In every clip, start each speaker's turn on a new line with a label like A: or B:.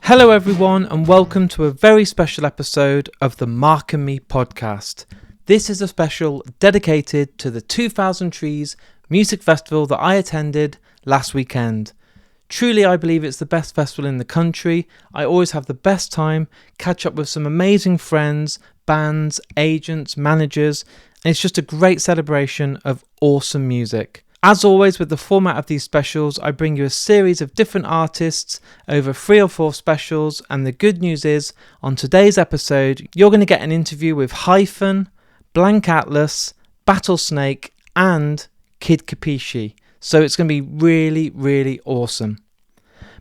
A: Hello everyone and welcome to a very special episode of the Mark and Me podcast. This is a special dedicated to the 2000trees music festival that I attended last weekend. Truly I believe it's the best festival in the country. I always have the best time, catch up with some amazing friends, bands, agents, managers, and it's just a great celebration of awesome music. As always with the format of these specials, I bring you a series of different artists over 3 or 4 specials, and the good news is, on today's episode, you're going to get an interview with Hyphen, Blank Atlas, Battlesnake and Kid Kapichi. So it's going to be really, really awesome.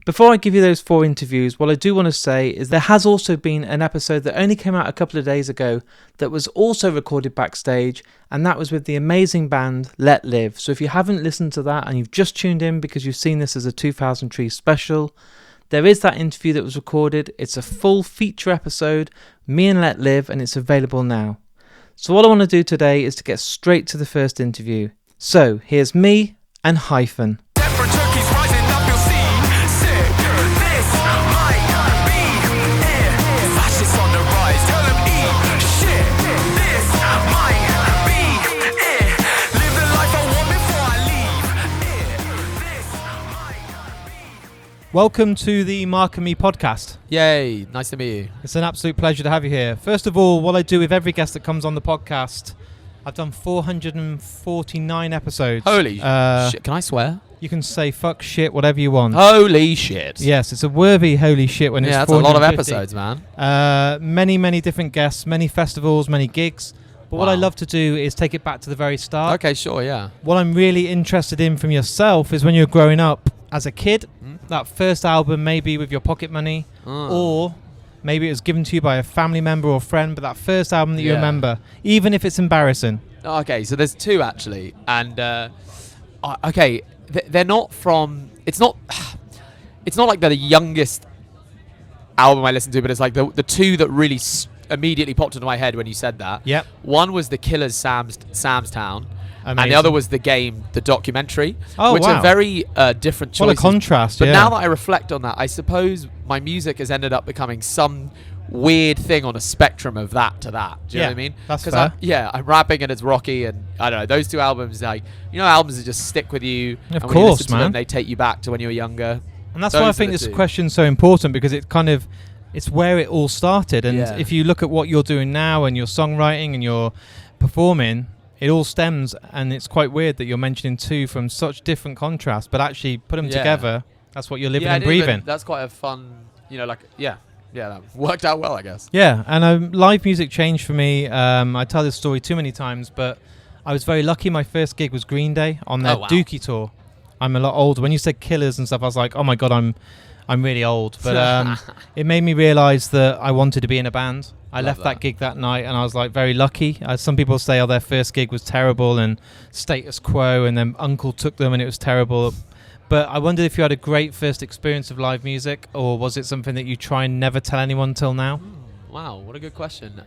A: Before I give you those 4 interviews, what I do want to say is there has also been an episode that only came out a couple of days ago that was also recorded backstage, and that was with the amazing band Let Live. So if you haven't listened to that and you've just tuned in because you've seen this as a 2000trees special, there is that interview that was recorded. It's a full feature episode, me and Let Live, and it's available now. So what I want to do today is to get straight to the first interview. So here's me and Hyphen. Welcome to the Mark and Me podcast.
B: Yay, nice to meet you.
A: It's an absolute pleasure to have you here. First of all, what I do with every guest that comes on the podcast, I've done 449 episodes.
B: Holy shit, can I swear?
A: You can say fuck, shit, whatever you want.
B: Holy shit.
A: Yes, it's a worthy holy shit when it's 450.
B: Yeah, that's a lot of episodes, man.
A: Many different guests, many festivals, many gigs. But what I love to do is take it back to the very start.
B: Okay, sure, yeah.
A: What I'm really interested in from yourself is when you're growing up as a kid, that first album maybe with your pocket money, or maybe it was given to you by a family member or friend, but that first album that you remember, even if it's embarrassing.
B: Okay, so there's 2 actually, and okay, they're not from. It's not like they're the youngest album I listened to, but it's like the 2 that really immediately popped into my head when you said that.
A: Yep.
B: One was the Killers' Sam's Town.
A: Amazing.
B: And the other was The Game, the documentary, which
A: wow.
B: are very different choices.
A: What a contrast,
B: But now that I reflect on that, I suppose my music has ended up becoming some weird thing on a spectrum of that to that. Do you know what I mean?
A: That's fair.
B: I'm rapping and it's rocky, and I don't know, those 2 albums, like, albums that just stick with you.
A: Of
B: and
A: course,
B: when you listen to
A: man.
B: them, they take you back to when you were younger.
A: And that's why I think this question's so important, because it kind of, it's where it all started. And if you look at what you're doing now and your songwriting and your performing, it all stems, and it's quite weird that you're mentioning 2 from such different contrasts, but actually put them together, that's what you're living and breathing.
B: That's quite a fun, that worked out well, I guess.
A: Yeah, and live music changed for me. I tell this story too many times, but I was very lucky. My first gig was Green Day on their Dookie tour. I'm a lot older. When you said Killers and stuff, I was like, oh my God, I'm really old. But it made me realise that I wanted to be in a band. I left that gig that night, and I was like very lucky. Some people say, their first gig was terrible and status quo, and then Uncle took them and it was terrible. But I wondered if you had a great first experience of live music, or was it something that you try and never tell anyone till now?
B: Wow, what a good question.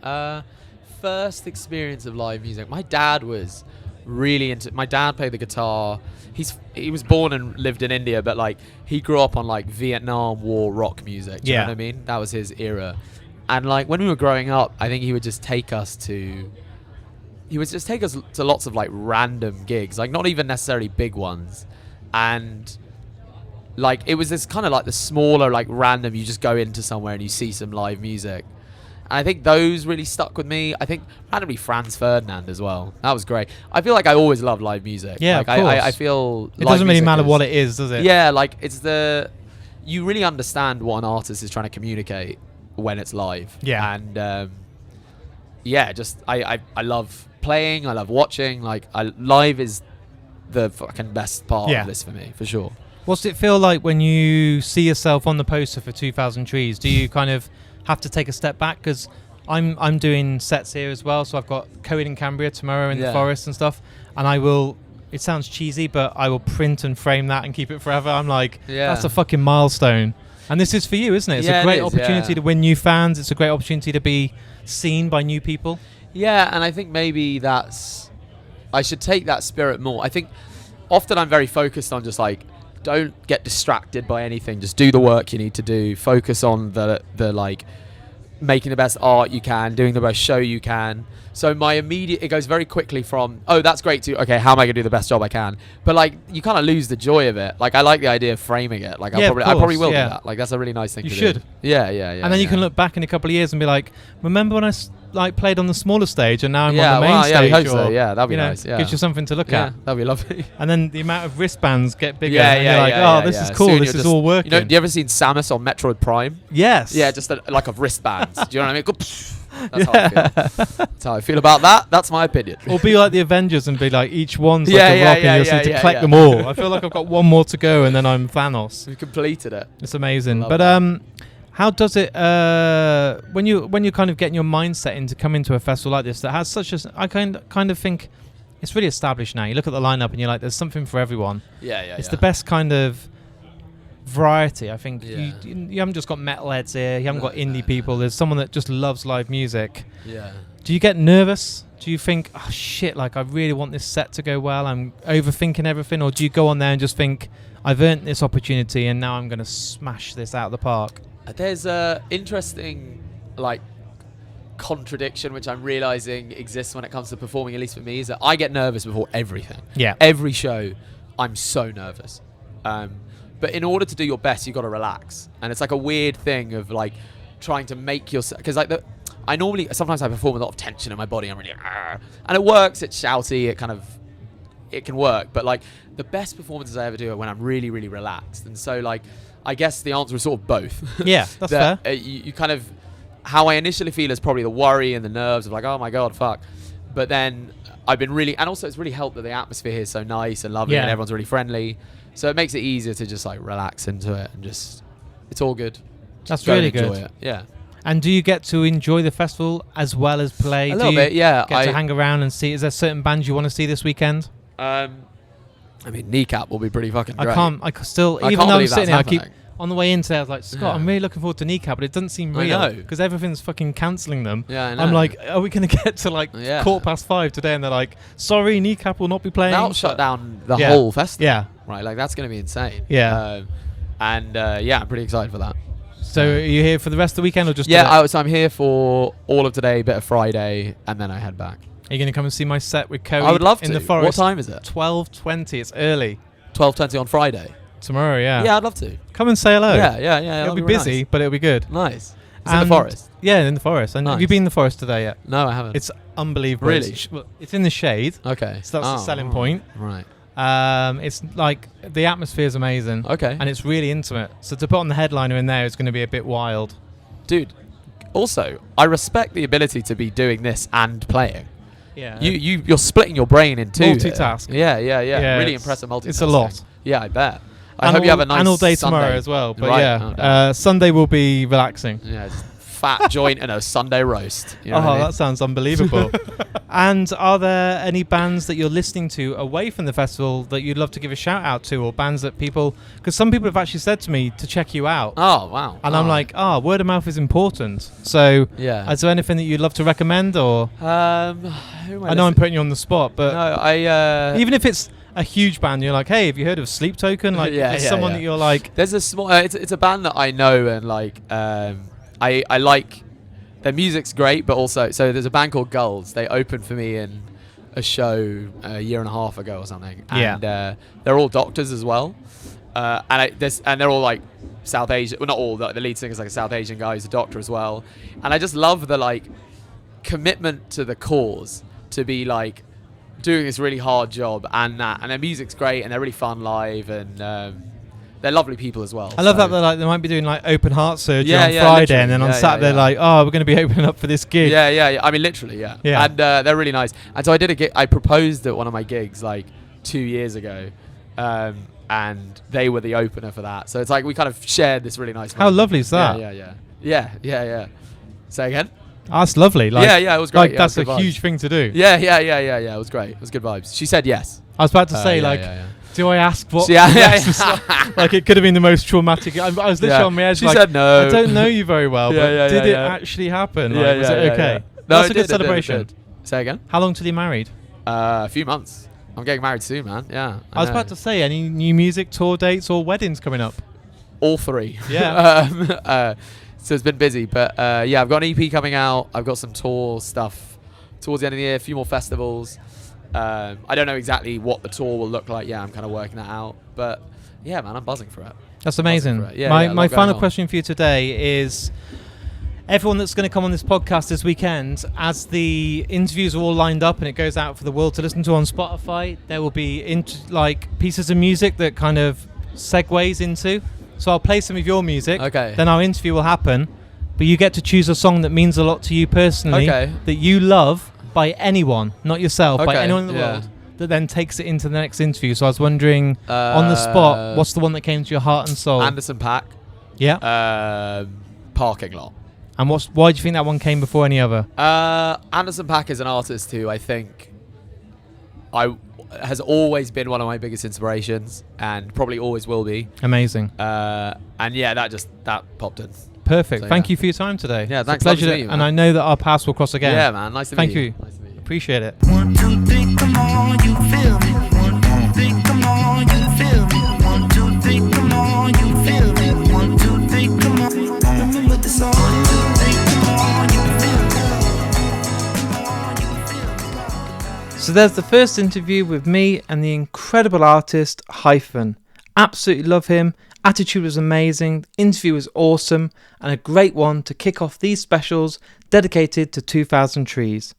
B: First experience of live music. My dad was really into. My dad played the guitar. He was born and lived in India, but like he grew up on like Vietnam War rock music. Do you know what I mean? That was his era. And like when we were growing up, I think he would just take us to lots of like random gigs, like not even necessarily big ones. And like it was this kind of like the smaller, like random, you just go into somewhere and you see some live music. And I think those really stuck with me. I think randomly Franz Ferdinand as well. That was great. I feel like I always love live music.
A: Yeah,
B: like
A: of course.
B: I feel
A: it doesn't really matter what it is, does it?
B: Yeah, like you really understand what an artist is trying to communicate when it's live.
A: Yeah.
B: And I love playing, I love watching. Like live is the fucking best part of this for me, for sure.
A: What's it feel like when you see yourself on the poster for 2000trees? Do you kind of have to take a step back? Because I'm doing sets here as well, so I've got Coed in Cambria tomorrow in the forest and stuff, and I will, it sounds cheesy, but I will print and frame that and keep it forever. I'm like, that's a fucking milestone. And this is for you, isn't it? It's a great opportunity to win new fans. It's a great opportunity to be seen by new people.
B: Yeah, and I think maybe I should take that spirit more. I think often I'm very focused on just like don't get distracted by anything. Just do the work you need to do. Focus on the like making the best art you can, doing the best show you can. So it goes very quickly from, oh, that's great, to, okay, how am I going to do the best job I can? But like, you kind of lose the joy of it. Like, I like the idea of framing it. Like, I probably will do that. Like, that's a really nice thing to do. You should. Yeah. And
A: then you can look back in a couple of years and be like, remember when I played on the smaller stage and now I'm on the main stage?
B: I hope so. Yeah, that'd be nice. Yeah.
A: Gives you something to look at.
B: That'd be lovely.
A: And then the amount of wristbands get bigger. And you're like, this is cool. This is all working.
B: You ever seen Samus on Metroid Prime?
A: Yes.
B: Yeah, just like of wristbands. Do you know what I mean? Go, that's how I feel. That's how I feel about that. That's my opinion.
A: Or be like the Avengers and be like, each one's like a rock and you just need to collect them all. I feel like I've got one more to go and then I'm Thanos.
B: We've completed it.
A: It's amazing. But how does it when you're kind of getting your mindset into coming to a festival like this that has such a, I kind of think it's really established now. You look at the lineup and you're like, there's something for everyone. It's the best kind of variety. I think you haven't just got metalheads here. You haven't got indie people. There's someone that just loves live music.
B: Yeah.
A: Do you get nervous? Do you think, oh shit, like I really want this set to go well, I'm overthinking everything? Or do you go on there and just think, I've earned this opportunity and now I'm going to smash this out of the park?
B: There's a interesting like contradiction which I'm realizing exists when it comes to performing, at least for me, is that I get nervous before everything.
A: Yeah.
B: Every show, I'm so nervous. But in order to do your best, you got to relax. And it's like a weird thing of like trying to make yourself, because like sometimes I perform with a lot of tension in my body. I'm really, and it works. It's shouty. It can work. But like the best performances I ever do are when I'm really, really relaxed. And so like, I guess the answer is sort of both.
A: Yeah, that's fair.
B: You kind of, how I initially feel is probably the worry and the nerves of like, oh my God, fuck. But then I've been really, and also it's really helped that the atmosphere here is so nice and lovely and everyone's really friendly. So it makes it easier to just like relax into it and just, it's all good.
A: That's really good.
B: It. Yeah.
A: And do you get to enjoy the festival as well as play?
B: A little bit, yeah.
A: Get to hang around and see, is there certain bands you want to see this weekend?
B: I mean, Kneecap will be pretty fucking great.
A: Even though I'm sitting here, on the way in today, I was like, Scott, I'm really looking forward to Kneecap, but it doesn't seem real because everything's fucking cancelling them.
B: Yeah, I know.
A: I'm like, are we going to get to like 5:15 today? And they're like, sorry, Kneecap will not be playing.
B: That'll shut down the whole festival.
A: Yeah.
B: Right, like that's going to be insane.
A: Yeah.
B: I'm pretty excited for that.
A: So are you here for the rest of the weekend or just
B: so I'm here for all of today, bit of Friday, and then I head back.
A: Are you going to come and see my set with Cody?
B: I would love to.
A: In the forest.
B: What time is it?
A: 12:20. It's early.
B: 12:20 on Friday.
A: Tomorrow, yeah.
B: Yeah, I'd love to.
A: Come and say hello.
B: Yeah.
A: It'll be busy, but it'll be good.
B: Nice. It's in the forest.
A: Yeah, in the forest. And have you been in the forest today yet?
B: No, I haven't.
A: It's unbelievable.
B: Really?
A: It's in the shade.
B: Okay.
A: So that's the selling point.
B: Right.
A: It's like the atmosphere is amazing.
B: Okay.
A: And it's really intimate. So to put on the headliner in there is going to be a bit wild.
B: Dude, also, I respect the ability to be doing this and playing.
A: Yeah.
B: You're splitting your brain in two.
A: Multitask.
B: Yeah. Really impressive multitasking.
A: It's a lot.
B: Yeah, I bet. I hope you have a nice
A: and all day
B: Sunday.
A: Tomorrow as well. But Sunday will be relaxing.
B: Yeah, just fat joint and a Sunday roast. You know what I mean?
A: That sounds unbelievable. And are there any bands that you're listening to away from the festival that you'd love to give a shout out to, or bands that people, because some people have actually said to me to check you out.
B: Oh, wow.
A: And I'm like, word of mouth is important. So is there anything that you'd love to recommend, or? I know I'm putting you on the spot, but
B: no,
A: even if it's a huge band, you're like, hey, have you heard of Sleep Token? Like, someone that you're like,
B: there's a small. It's a band that I know, and like, I like their music's great, but also, so there's a band called Gulls. They opened for me in a show a year and a half ago or something, and they're all doctors as well, and they're all like South Asian. Well, not all. The lead singer's like a South Asian guy who's a doctor as well, and I just love the like commitment to the cause, to be like doing this really hard job, and their music's great, and they're really fun live, and they're lovely people as well.
A: I love that they might be doing like open heart surgery on Friday, and then on Saturday like, we're going to be opening up for this gig.
B: Yeah. I mean, literally, yeah. And they're really nice. And so I did a gig. I proposed at one of my gigs like 2 years ago, and they were the opener for that. So it's like we kind of shared this really nice.
A: How lovely is that?
B: Yeah. Say again.
A: That's lovely. Like,
B: it was great.
A: Like that's a huge thing to do.
B: Yeah. It was great. It was good vibes. She said yes.
A: I was about to say do I ask what? Like it could have been the most traumatic. I was literally on my edge.
B: She said no.
A: I don't know you very well, but did it actually happen? Like, was it okay?
B: No,
A: that's a good celebration.
B: Say again.
A: How long till you married?
B: A few months. I'm getting married soon, man. Yeah.
A: I was about to say, any new music, tour dates, or weddings coming up?
B: All 3.
A: Yeah.
B: So it's been busy, but yeah, I've got an EP coming out. I've got some tour stuff towards the end of the year, a few more festivals. I don't know exactly what the tour will look like. Yeah, I'm kind of working that out. But yeah, man, I'm buzzing for it.
A: That's amazing.
B: Yeah,
A: my final question for you today is, everyone that's going to come on this podcast this weekend, as the interviews are all lined up and it goes out for the world to listen to on Spotify, there will be pieces of music that kind of segues into. So I'll play some of your music.
B: Okay.
A: Then our interview will happen, but you get to choose a song that means a lot to you personally, that you love by anyone, not yourself, by anyone in the world, that then takes it into the next interview. So I was wondering, on the spot, what's the one that came to your heart and soul?
B: Anderson .Paak.
A: Yeah.
B: Parking Lot.
A: And why do you think that one came before any other?
B: Anderson .Paak is an artist who I think has always been one of my biggest inspirations, and probably always will be.
A: Amazing.
B: And yeah, that popped in.
A: Perfect.
B: So,
A: Thank you for your time today.
B: Yeah,
A: it's
B: thanks.
A: a pleasure,
B: Nice to meet you,
A: and I know that our paths will cross again.
B: Yeah, man. Nice to meet you.
A: Thank you.
B: Nice to meet you.
A: Appreciate it.
C: 1, 2, 3, come on, you feel me. 1, 2, 3, come on, you feel me. 1, 2, 3, come on, you feel me. 1, 2, 3, come on. Remember the song. 1, 2, 3, come on, you feel me.
A: So there's the first interview with me and the incredible artist Hyphen. Absolutely love him. Attitude was amazing. The interview was awesome, and a great one to kick off these specials dedicated to 2000 Trees.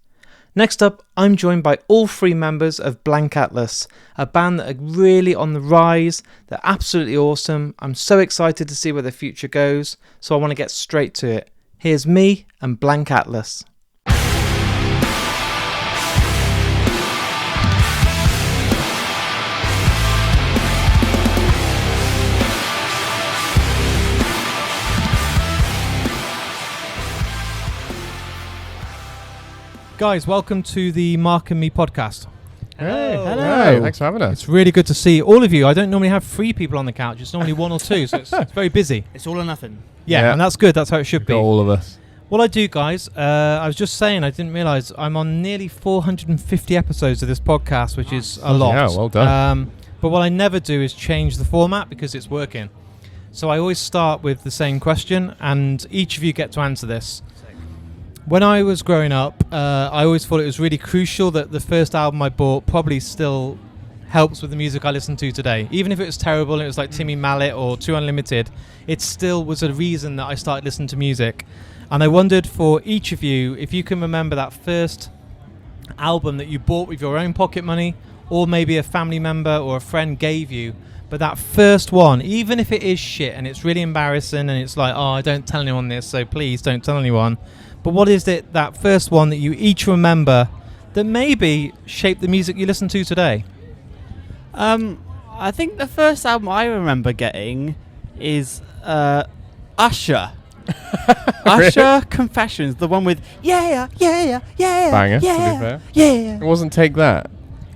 A: Next up, I'm joined by all 3 members of Blank Atlas, a band that are really on the rise. They're absolutely awesome. I'm so excited to see where the future goes, so I want to get straight to it. Here's me and Blank Atlas. Guys, welcome to the Mark and Me podcast.
D: Hey,
A: hello.
D: Thanks for having us.
A: It's really good to see all of you. I don't normally have 3 people on the couch. It's normally 1 or 2, so it's very busy.
E: It's all or nothing.
A: Yeah, and that's good. That's how it should be.
D: Got all of us.
A: What I do, guys, I was just saying, I didn't realise I'm on nearly 450 episodes of this podcast, which is a lot.
D: Yeah, well done.
A: But what I never do is change the format because it's working. So I always start with the same question, and each of you get to answer this. When I was growing up, I always thought it was really crucial that the first album I bought probably still helps with the music I listen to today. Even if it was terrible and it was like Timmy Mallet or Too Unlimited, it still was a reason that I started listening to music. And I wondered for each of you, if you can remember that first album that you bought with your own pocket money, or maybe a family member or a friend gave you, but that first one, even if it is shit and it's really embarrassing and it's like, oh, I don't tell anyone this, so please don't tell anyone. But what is it, that first one that you each remember that maybe shaped the music you listen to today?
E: I think the first album I remember getting is Usher. Usher Confessions, the one with yeah.
D: Banger, to be fair. It wasn't Take That.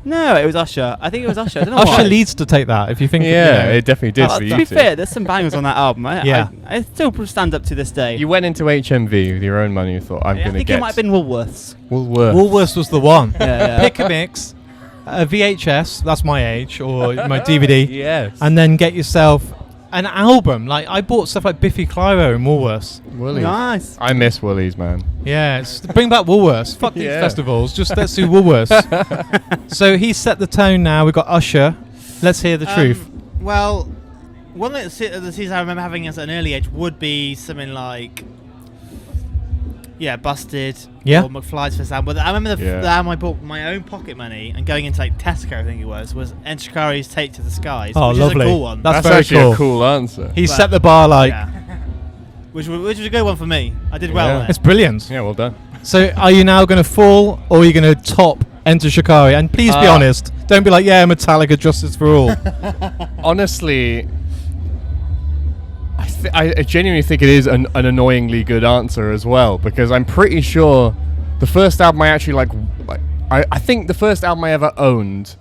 E: No, it was Usher. I think it was Usher. I don't know
A: Usher
E: why.
A: leads to Take That, if you think.
D: Yeah, it definitely did for
E: to
D: you
E: be
D: two.
E: fair, there's some bangers on that album. I still stand up to this day.
D: You went into HMV with your own money and thought, I'm going to
E: I think
D: get...
E: it might have been Woolworths.
A: Woolworths was the one.
E: Yeah.
A: Pick a mix, a VHS, that's my age, or my DVD,
D: Yes.
A: and then get yourself an album. Like, I bought stuff like Biffy Clyro in Woolworths.
D: Woolies.
E: Nice.
D: I miss Woolies, man.
A: Yeah, bring back Woolworths. Fuck these festivals. Just let's do Woolworths. So he set the tone now. We've got Usher. Let's hear the truth.
E: Well, one of the seasons I remember having as an early age would be something like, Busted.
A: Yeah.
E: Or McFly's first album. But I remember the album I bought with my own pocket money and going into like Tesco, I think it was Enchikari's Take to the Skies.
A: Oh,
E: which
A: lovely.
E: is a cool one.
A: That's
D: very
A: actually
D: cool. A cool answer.
A: He set the bar like...
E: Yeah. Which was a good one for me. I did well on it.
A: It's brilliant.
D: Yeah, well done.
A: So are you now going to fall, or are you going to top Enter Shikari? And please be honest. Don't be like, yeah, Metallica, Justice for All.
D: Honestly, I genuinely think it is an annoyingly good answer as well, because I'm pretty sure the first album I actually I think the first album I ever owned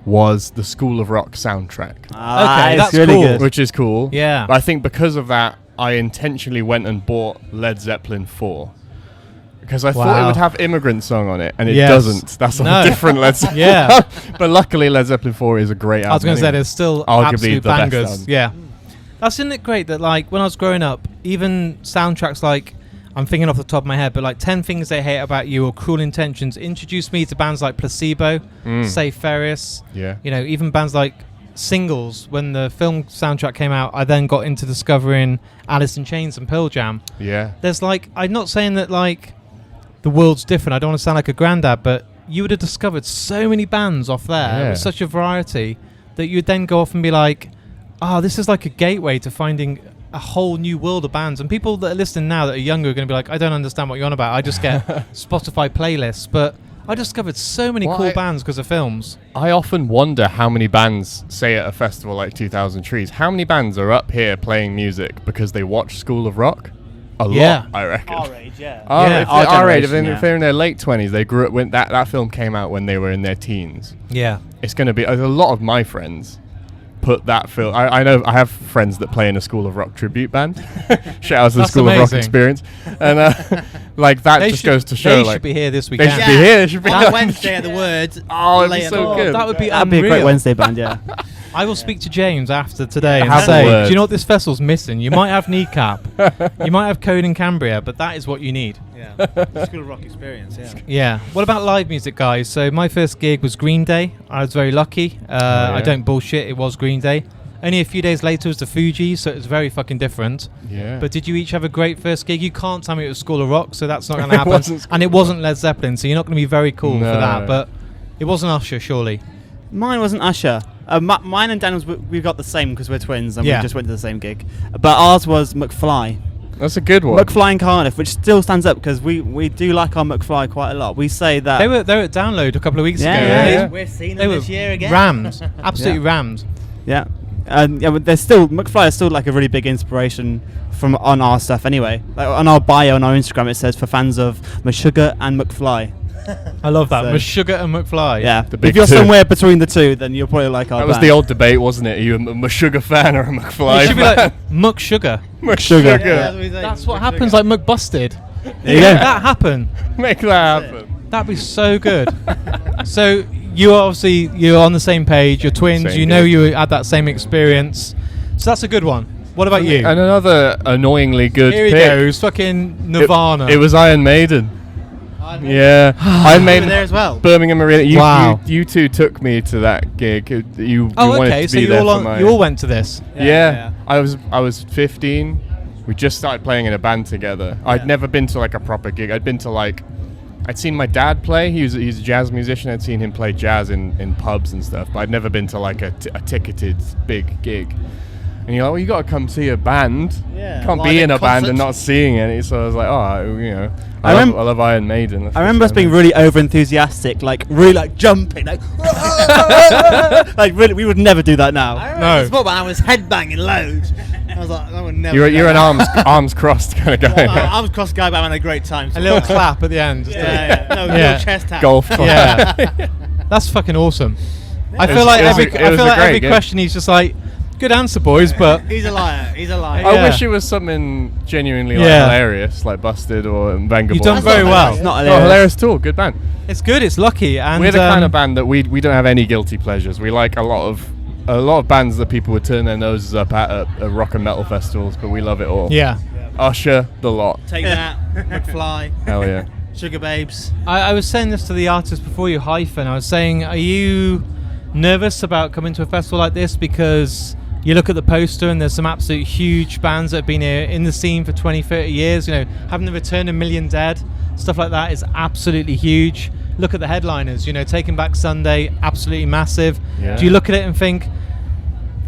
D: was the School of Rock soundtrack,
A: Okay, that's
E: really
A: cool.
E: good.
D: which is cool.
A: Yeah.
D: But I think because of that, I intentionally went and bought Led Zeppelin 4. Because I thought it
A: Wow.
D: would have Immigrant Song on it, and it
A: Yes.
D: doesn't. That's
A: No.
D: a different Led Zeppelin.
A: Yeah.
D: But luckily, Led Zeppelin 4 is a great album.
A: I was going to say
D: anyway.
A: there's still
D: Arguably
A: absolute
D: the best
A: bangers.
D: album.
A: Yeah. Isn't it great that like when I was growing up, even soundtracks like I'm thinking off the top of my head, but like 10 Things I Hate About You or Cruel Intentions introduced me to bands like Placebo, Safe Ferris.
D: Yeah.
A: You know, even bands like Singles. When the film soundtrack came out, I then got into discovering Alice in Chains and Pearl Jam.
D: Yeah.
A: There's like, I'm not saying that like the world's different. I don't want to sound like a granddad, but you would have discovered so many bands off there
D: Yeah.
A: with such a variety that you'd then go off and be like, oh, this is like a gateway to finding a whole new world of bands. And people that are listening now that are younger are going to be like, I don't understand what you're on about. I just get Spotify playlists. But I discovered so many cool bands because of films.
D: I often wonder how many bands, say at a festival like 2000 Trees, how many bands are up here playing music because they watch School of Rock? A
A: Yeah.
D: lot, I reckon.
E: Our age, yeah.
A: Yeah.
D: If
E: Our
D: they're our age, if
E: generation,
D: they're in their late 20s, they grew up when that film came out when they were in their teens.
A: Yeah.
D: It's going to be a lot of my friends put that film. I know I have friends that play in a School of Rock tribute band. Shout out to the
A: That's
D: School of Rock
A: amazing.
D: experience, and like that
A: They
D: just
A: should-
D: goes to show
A: They
D: like
A: should be here this
D: they
A: weekend.
D: should be here. They should be
F: On
D: here.
F: Wednesday at the Words.
D: Oh, it'd be
F: later
D: so
F: on.
D: good.
A: That would be
E: That'd be a great
A: unreal.
E: Wednesday band, yeah.
A: I will speak to James after today and
D: Have
A: say,
D: a word.
A: do you know what this festival's missing? You might have Kneecap, you might have Code in Cambria, but that is what you need.
F: Yeah. School of Rock experience, yeah.
A: Yeah. What about live music, guys? So my first gig was Green Day. I was very lucky. I don't bullshit. It was Green Day. Only a few days later was the Fugees, so it was very fucking different.
D: Yeah.
A: But did you each have a great first gig? You can't tell me it was School of Rock, so that's not going to
D: It
A: happen.
D: wasn't School
A: And it
D: of
A: wasn't Led Zeppelin, so you're not going to be very cool for
D: No.
A: that. But it wasn't Usher, surely.
E: Mine wasn't Usher. Mine and Daniel's, we got the same because we're twins and
A: Yeah.
E: we just went to the same gig. But ours was McFly.
D: That's a good one.
E: McFly in Cardiff, which still stands up because we do like our McFly quite a lot. We say that.
A: They were at Download a couple of weeks
E: Yeah,
A: ago.
E: yeah,
A: They-
E: yeah.
F: We're seeing
A: They
F: them
A: were
F: this year again.
A: rammed. Absolutely rammed.
E: Yeah. Yeah, but there's still McFly is still like a really big inspiration from on our stuff anyway. Like on our bio on our Instagram, it says for fans of Meshuggah and McFly.
A: I love that.
E: So-
A: Meshuggah and McFly.
E: Yeah.
D: The big
E: If you're
D: two.
E: somewhere between the two, then you'll probably like our
D: That was
E: band.
D: the old debate, wasn't it? Are you a Meshuggah fan or a McFly
A: It should be
D: fan?
A: like Muck Sugar.
E: Meshuggah.
F: Yeah, we say.
A: That's what happens, like McBusted.
E: There you go.
A: That happen.
D: Make that happen.
A: That'd be so good. So you're on the same page. You're twins.
D: Same
A: you know
D: gig.
A: you had that same experience. So that's a good one. What about you?
D: And another annoyingly good
A: Here he
D: pick.
A: goes. Fucking Nirvana.
D: It was Iron Maiden. Yeah, Iron
F: You were
D: Maiden.
F: there as well.
D: Birmingham Arena. You,
A: Wow.
D: you two took me to that gig. You
A: Oh,
D: wanted
A: okay.
D: to
A: So
D: be
A: you
D: there
A: all
D: for my-
A: you all went to this.
D: Yeah, I was 15. We just started playing in a band together. I'd never been to like a proper gig. I'd been to like, I'd seen my dad play. He's a jazz musician. I'd seen him play jazz in pubs and stuff. But I'd never been to like a ticketed big gig. And you're like, well, you got to come see a band.
F: Yeah,
D: Can't
F: live
D: be in
F: in
D: a band and
F: concert.
D: not seeing any. So I was like, oh, you know,
E: I
D: I
E: remem-
D: love Iron Maiden. That's
E: I remember us
D: what's
E: being
D: going
E: really over enthusiastic, like really like jumping, like like really. We would never do that
F: I
E: now.
F: remember
A: No.
F: this moment I was headbanging loads. I was like, I would never.
D: on.
F: do
D: You're
F: that.
D: an arms crossed kind of guy.
F: I was cross guy, but I'm having a great time.
A: A little clap at the end. just to-
F: Yeah, yeah. No,
A: Yeah.
F: little chest tap.
D: Golf club.
A: Yeah. That's fucking awesome. I
D: It
A: feel
D: was-
A: like
D: it was
A: every
D: a- it
A: I
D: was
A: feel
D: a
A: like
D: great
A: every
D: gig.
A: question he's just like, good answer, boys, but
F: He's a liar. He's a liar.
D: I
A: Yeah.
D: wish it was something genuinely like
A: Yeah.
D: hilarious, like Busted or Venga
A: You've
D: Boy.
A: done very well.
E: It's not
D: Oh,
E: hilarious.
D: hilarious too. Good band.
A: it's good. It's lucky, and
D: We're the kind of band that we don't have any guilty pleasures. We like a lot of bands that people would turn their noses up at rock and metal festivals, but we love it all.
A: Yeah.
D: Usher, the lot.
F: Take that, McFly,
D: Hell yeah.
F: Sugar Babes.
A: I was saying this to the artist before you, Hyphen. I was saying, are you nervous about coming to a festival like this because you look at the poster and there's some absolute huge bands that have been here in the scene for 20, 30 years, you know, having the return of Million Dead, stuff like that is absolutely huge. Look at the headliners, you know, Taking Back Sunday, absolutely massive.
D: Yeah.
A: Do you look at it and think,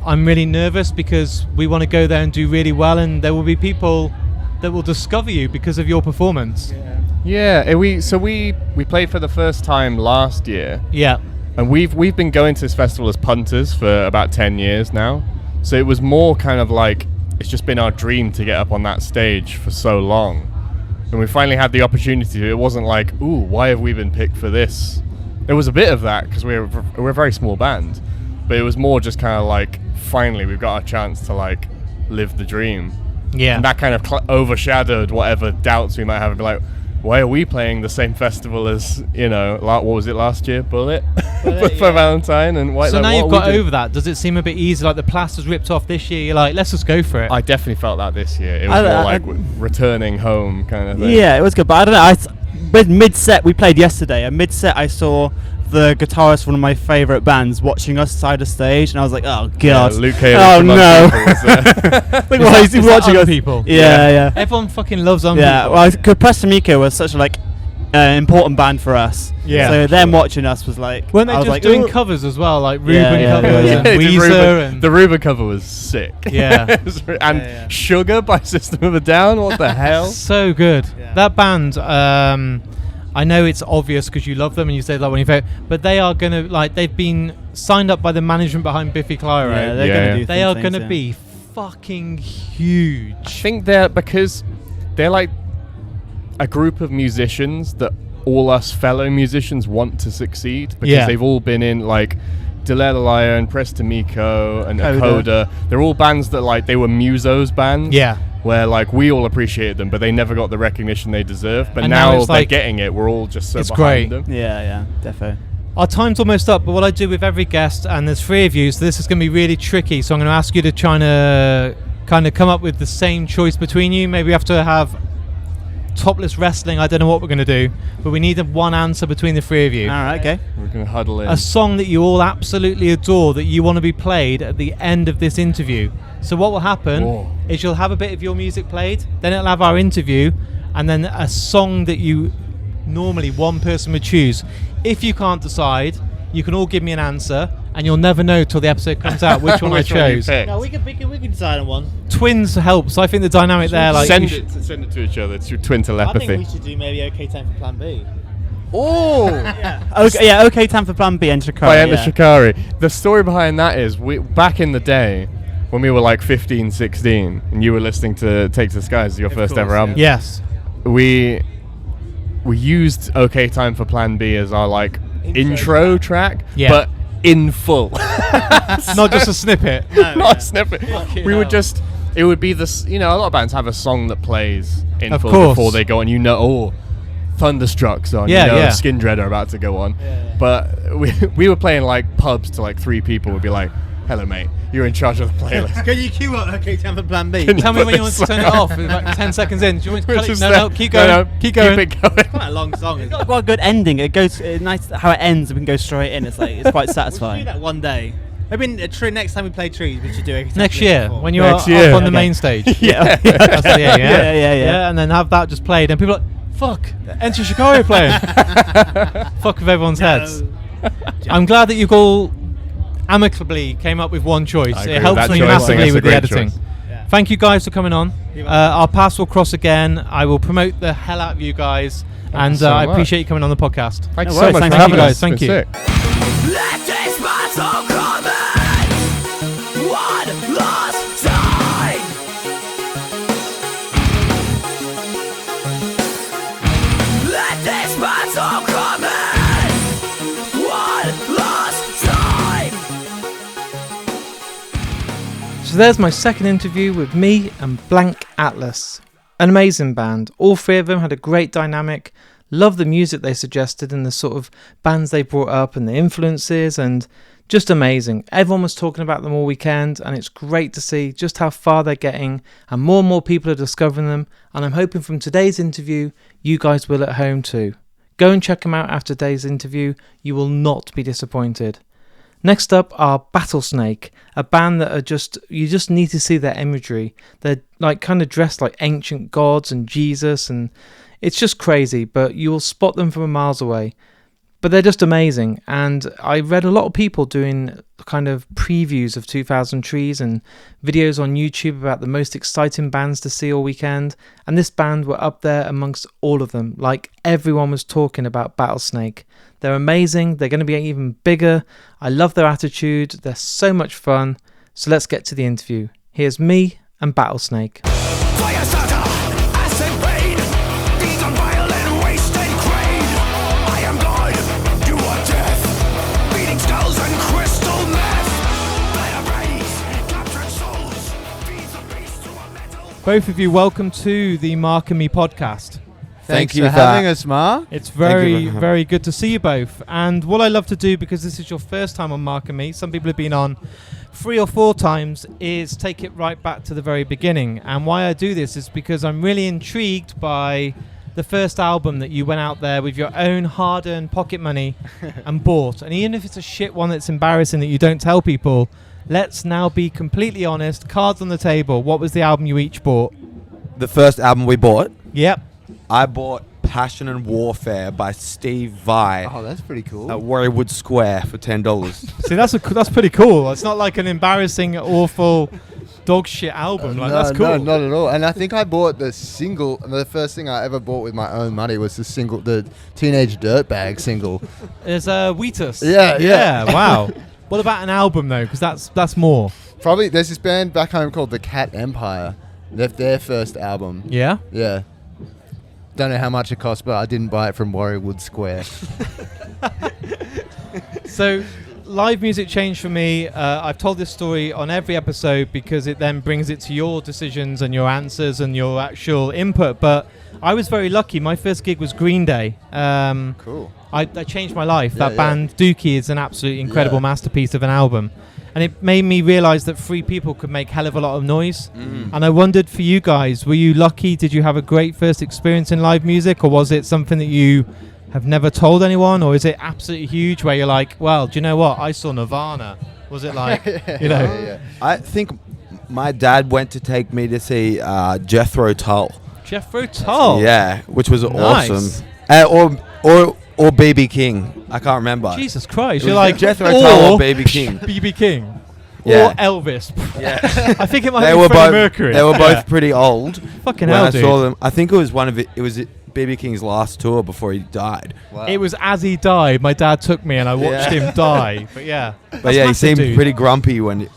A: I'm really nervous because we want to go there and do really well, and there will be people that will discover you because of your performance?
D: Yeah, we played for the first time last year,
A: Yeah.
D: and we've been going to this festival as punters for about 10 years now. So it was more kind of like it's just been our dream to get up on that stage for so long. And we finally had the opportunity. It wasn't like, ooh, why have we been picked for this? There was a bit of that because we're a very small band, but it was more just kind of like, finally we've got a chance to like live the dream.
A: Yeah.
D: And that kind of overshadowed whatever doubts we might have and be like, why are we playing the same festival as, what was it last year? Bullet for Valentine and White.
A: So
D: like,
A: now
D: what
A: you've
D: are we
A: got
D: doing?
A: over that. Does it seem a bit easy? Like the plaster's ripped off this year. You're like, let's just go for it.
D: I definitely felt that this year. It was more like returning home kind of thing.
E: Yeah, it was good, but I don't know. With mid-set, we played yesterday, and mid-set I saw the guitarist from one of my favourite bands watching us side of stage, and I was like, oh god,
D: Yeah, Luke Haley
E: oh
D: from
E: no.
A: Is
E: Well, he's
A: that
E: watching us.
A: people.
E: Yeah.
A: Everyone fucking loves
E: Yeah,
A: people.
E: well, because Preston Miko was such a important band for us.
A: Yeah.
E: So them watching us was like,
A: Weren't they
E: I was
A: just
E: like,
A: doing
E: "Ooh."
A: covers as well, like Ruben
E: Yeah,
A: covers
E: yeah.
A: and
D: They did
A: Weezer and
D: the Ruben cover was sick.
A: Yeah.
D: And
E: Yeah.
D: Sugar by System of a Down. What the hell?
A: so good.
E: Yeah.
A: That band, I know it's obvious because you love them and you say that when you vote, but they are gonna they've been signed up by the management behind Biffy Clyro.
E: Yeah, they're
D: Yeah.
E: gonna do
A: They are
E: things,
A: gonna
E: yeah.
A: be fucking
D: I
A: huge.
D: think because they're like a group of musicians that all us fellow musicians want to succeed because
A: Yeah.
D: they've all been in like Deleliah and Preston Miko and
E: Coda.
D: Acoda. They're all bands that they were Musos bands.
A: Yeah.
D: Where we all appreciated them, but they never got the recognition they deserve. But
A: And now
D: now
A: it's
D: they're getting it. We're all just so
A: it's
D: behind
A: great.
D: them.
E: Yeah, defo.
A: Our time's almost up, but what I do with every guest, and there's 3 of you, so this is going to be really tricky. So I'm going to ask you to try to kind of come up with the same choice between you. Maybe we have to have topless wrestling. I don't know what we're going to do, but we need one answer between the 3 of you.
E: All right, okay.
D: We're gonna huddle in.
A: A song that you all absolutely adore that you want to be played at the end of this interview. So what will happen
D: Whoa.
A: is you'll have a bit of your music played, then it'll have our interview, and then a song that you normally one person would choose. If you can't decide, you can all give me an answer, and you'll never know till the episode comes out which one I
D: Which one you
A: chose.
D: picked.
F: No, we can decide on one.
A: Twins helps. I think the dynamic there,
D: send
A: you
D: it to each other. It's your twin
F: I think
D: telepathy.
F: we should do maybe OK Time for Plan B.
D: Oh,
E: Okay, time for Plan B and Shikari.
D: by Enter Shikari. The story behind that is back in the day when we were like 15, 16, and you were listening to Take to the Skies as your first ever album.
A: Yes.
D: We used OK Time for Plan B as our intro track,
A: Yeah.
D: but in full.
A: Not just a snippet.
D: Not a snippet.
A: Fucking
D: We would
A: hell.
D: just, it would be this, a lot of bands have a song that plays in
A: Of
D: full
A: course.
D: before they go on. Thunderstruck's on.
A: Yeah, yeah.
D: Skin Dread are about to go on.
F: Yeah.
D: But we were playing pubs to 3 people. We'd be like, hello mate, you're in charge of the playlist.
F: Can you cue up OK Time for Plan B?
D: Can
A: Tell me
D: put
A: when you want
D: this
A: to turn it
D: song
A: off. It's like 10 seconds in. Do you want me to cut it?
D: Just
A: No,
D: there.
A: keep going. Keep going.
D: Keep it going.
F: Quite a long song. Isn't it?
E: Quite a good ending. It goes nice how it ends. We can go straight in. It's quite
F: We should do
E: satisfying.
F: that one day. Maybe next time we play Trees, we should do it.
A: Next year, when you're
D: Next
A: up
D: year.
A: on the
E: Okay.
A: main stage.
E: Yeah.
A: That's the yeah.
E: Yeah.
A: And then have that just played, and people are like, fuck, Enter Shikari playing. Fuck with everyone's heads. I'm glad that you all amicably came up with one choice.
D: I agree
A: It
D: with
A: helps
D: that
A: me
D: choice. I think
A: massively
D: it's a
A: with the
D: great
A: editing.
D: choice.
F: Yeah.
A: Thank you guys for coming on.
F: You're welcome.
A: Our paths will cross again. I will promote the hell out of you guys, and
D: so
A: I
D: much.
A: appreciate you coming on the podcast.
D: Thank you
E: No
D: so
E: worries.
D: much
E: Thank
D: for
E: you
D: having
A: guys.
D: us.
A: Thank
D: It's
A: you.
D: been sick.
C: Let this battle come in one last time. Let this battle come in one last time.
A: So there's my second interview with me and Blank Atlas. An amazing band. All 3 of them had a great dynamic. Love the music they suggested and the sort of bands they brought up and the influences, and just amazing. Everyone was talking about them all weekend, and it's great to see just how far they're getting, and more people are discovering them, and I'm hoping from today's interview you guys will at home too. Go and check them out after today's interview. You will not be disappointed. Next up are Battlesnake, a band that you just need to see their imagery. They're kind of dressed like ancient gods and Jesus, and it's just crazy, but you will spot them from miles away. But they're just amazing, and I read a lot of people doing kind of previews of 2000trees and videos on YouTube about the most exciting bands to see all weekend, and this band were up there amongst all of them. Everyone was talking about Battlesnake. They're amazing, they're going to be even bigger. I love their attitude, they're so much fun. So let's get to the interview. Here's me and Battlesnake.
C: Fire starter, acid rain, these are violent, waste and crane. I am God, you are death, beating skulls and crystal meth. Fire rays, captured souls, feeds the beast to a metal.
A: Both of you, welcome to the Mark and Me podcast.
G: Thanks
H: you
G: for
H: for
G: having us, Mark.
A: It's
H: Thank you
A: very,
H: for
A: very good to see you both. And what I love to do, because this is your first time on Mark and Me, some people have been on 3 or 4 times, is take it right back to the very beginning. And why I do this is because I'm really intrigued by the first album that you went out there with your own hard-earned pocket money and bought. And even if it's a shit one that's embarrassing that you don't tell people, let's now be completely honest. Cards on the table. What was the album you each bought?
G: The first album we bought,
A: Yep.
G: I bought Passion and Warfare by Steve Vai
H: Oh, that's pretty cool.
G: at Warriewood Square for $10.
A: See, that's pretty cool. It's not like an embarrassing, awful dog shit album. Like, that's cool.
H: No, not at all. And I think I bought the single. The first thing I ever bought with my own money was the Teenage Dirtbag single.
A: There's Wheatus.
H: Yeah.
A: Wow. What about an album though? Because that's more.
H: Probably there's this band back home called the Cat Empire. Their first album.
A: Yeah.
H: Yeah. Don't know how much it cost, but I didn't buy it from Warriewood Square.
A: So, live music changed for me. I've told this story on every episode because it then brings it to your decisions and your answers and your actual input. But I was very lucky. My first gig was Green Day.
H: Cool.
A: I changed my life.
H: Yeah,
A: That band, Dookie, is an absolutely incredible masterpiece of an album. And it made me realise that 3 people could make hell of a lot of noise. And I wondered for you guys, were you lucky? Did you have a great first experience in live music? Or was it something that you have never told anyone? Or is it absolutely huge where you're like, well, do you know what? I saw Nirvana. Was it like, you know?
H: Yeah.
G: I think my dad went to take me to see Jethro Tull.
A: Jethro Tull?
G: Yeah, which was
A: Nice.
G: awesome. Or BB King. I can't remember.
A: Jesus Christ.
G: It
A: You're
G: was
A: like,
G: Jethro Tull or BB King.
A: BB King.
G: Yeah.
A: Or Elvis.
G: Yeah.
A: I think it might
G: They
A: be
G: were
A: Freddie
G: both.
A: Mercury.
G: They were
A: Yeah.
G: both pretty old.
A: Fucking
G: when
A: hell,
G: I
A: dude.
G: saw them. I think it was BB King's last tour before he died.
H: Wow.
A: It was as he died. My dad took me and I watched
G: Yeah.
A: him die. But yeah.
G: But
A: That's
G: yeah, he
A: massive,
G: seemed
A: dude.
G: pretty grumpy when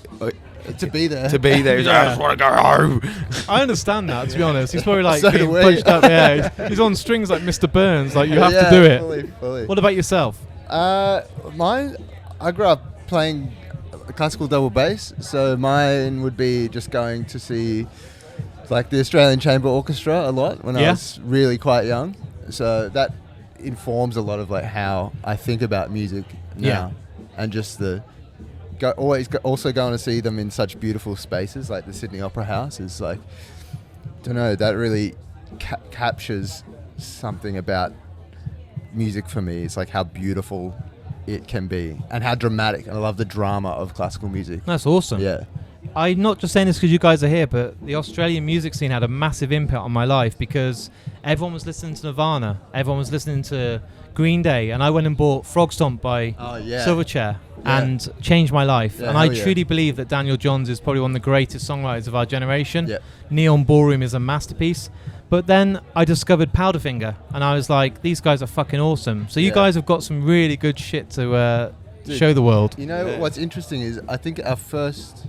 H: to be there.
G: to be there. He's like, I just want to go home.
A: I understand that, to be honest. He's probably like
H: So
A: being
H: do we.
A: punched up. Yeah, he's on strings like Mr. Burns. Like, you have to do it.
H: Fully.
A: What about yourself?
H: Mine, I grew up playing classical double bass, so mine would be just going to see like the Australian Chamber Orchestra a lot when I
A: Yeah.
H: was really quite young. So that informs a lot of like how I think about music now,
A: Yeah.
H: and just also going to see them in such beautiful spaces like the Sydney Opera House is like, don't know, that really captures something about music for me. It's like how beautiful it can be and how dramatic. And I love the drama of classical music.
A: That's awesome.
H: Yeah.
A: I'm not just saying this because you guys are here, but the Australian music scene had a massive impact on my life because everyone was listening to Nirvana, everyone was listening to Green Day, and I went and bought Frog Stomp by Silverchair and changed my life.
H: Yeah,
A: and I
H: hell yeah.
A: truly believe that Daniel Johns is probably one of the greatest songwriters of our generation.
H: Yeah.
A: Neon Ballroom is a masterpiece. But then I discovered Powderfinger, and I was like, these guys are fucking awesome. So you
H: Yeah.
A: guys have got some really good shit to
H: Dude,
A: show the world.
H: You know what's interesting is I think our first...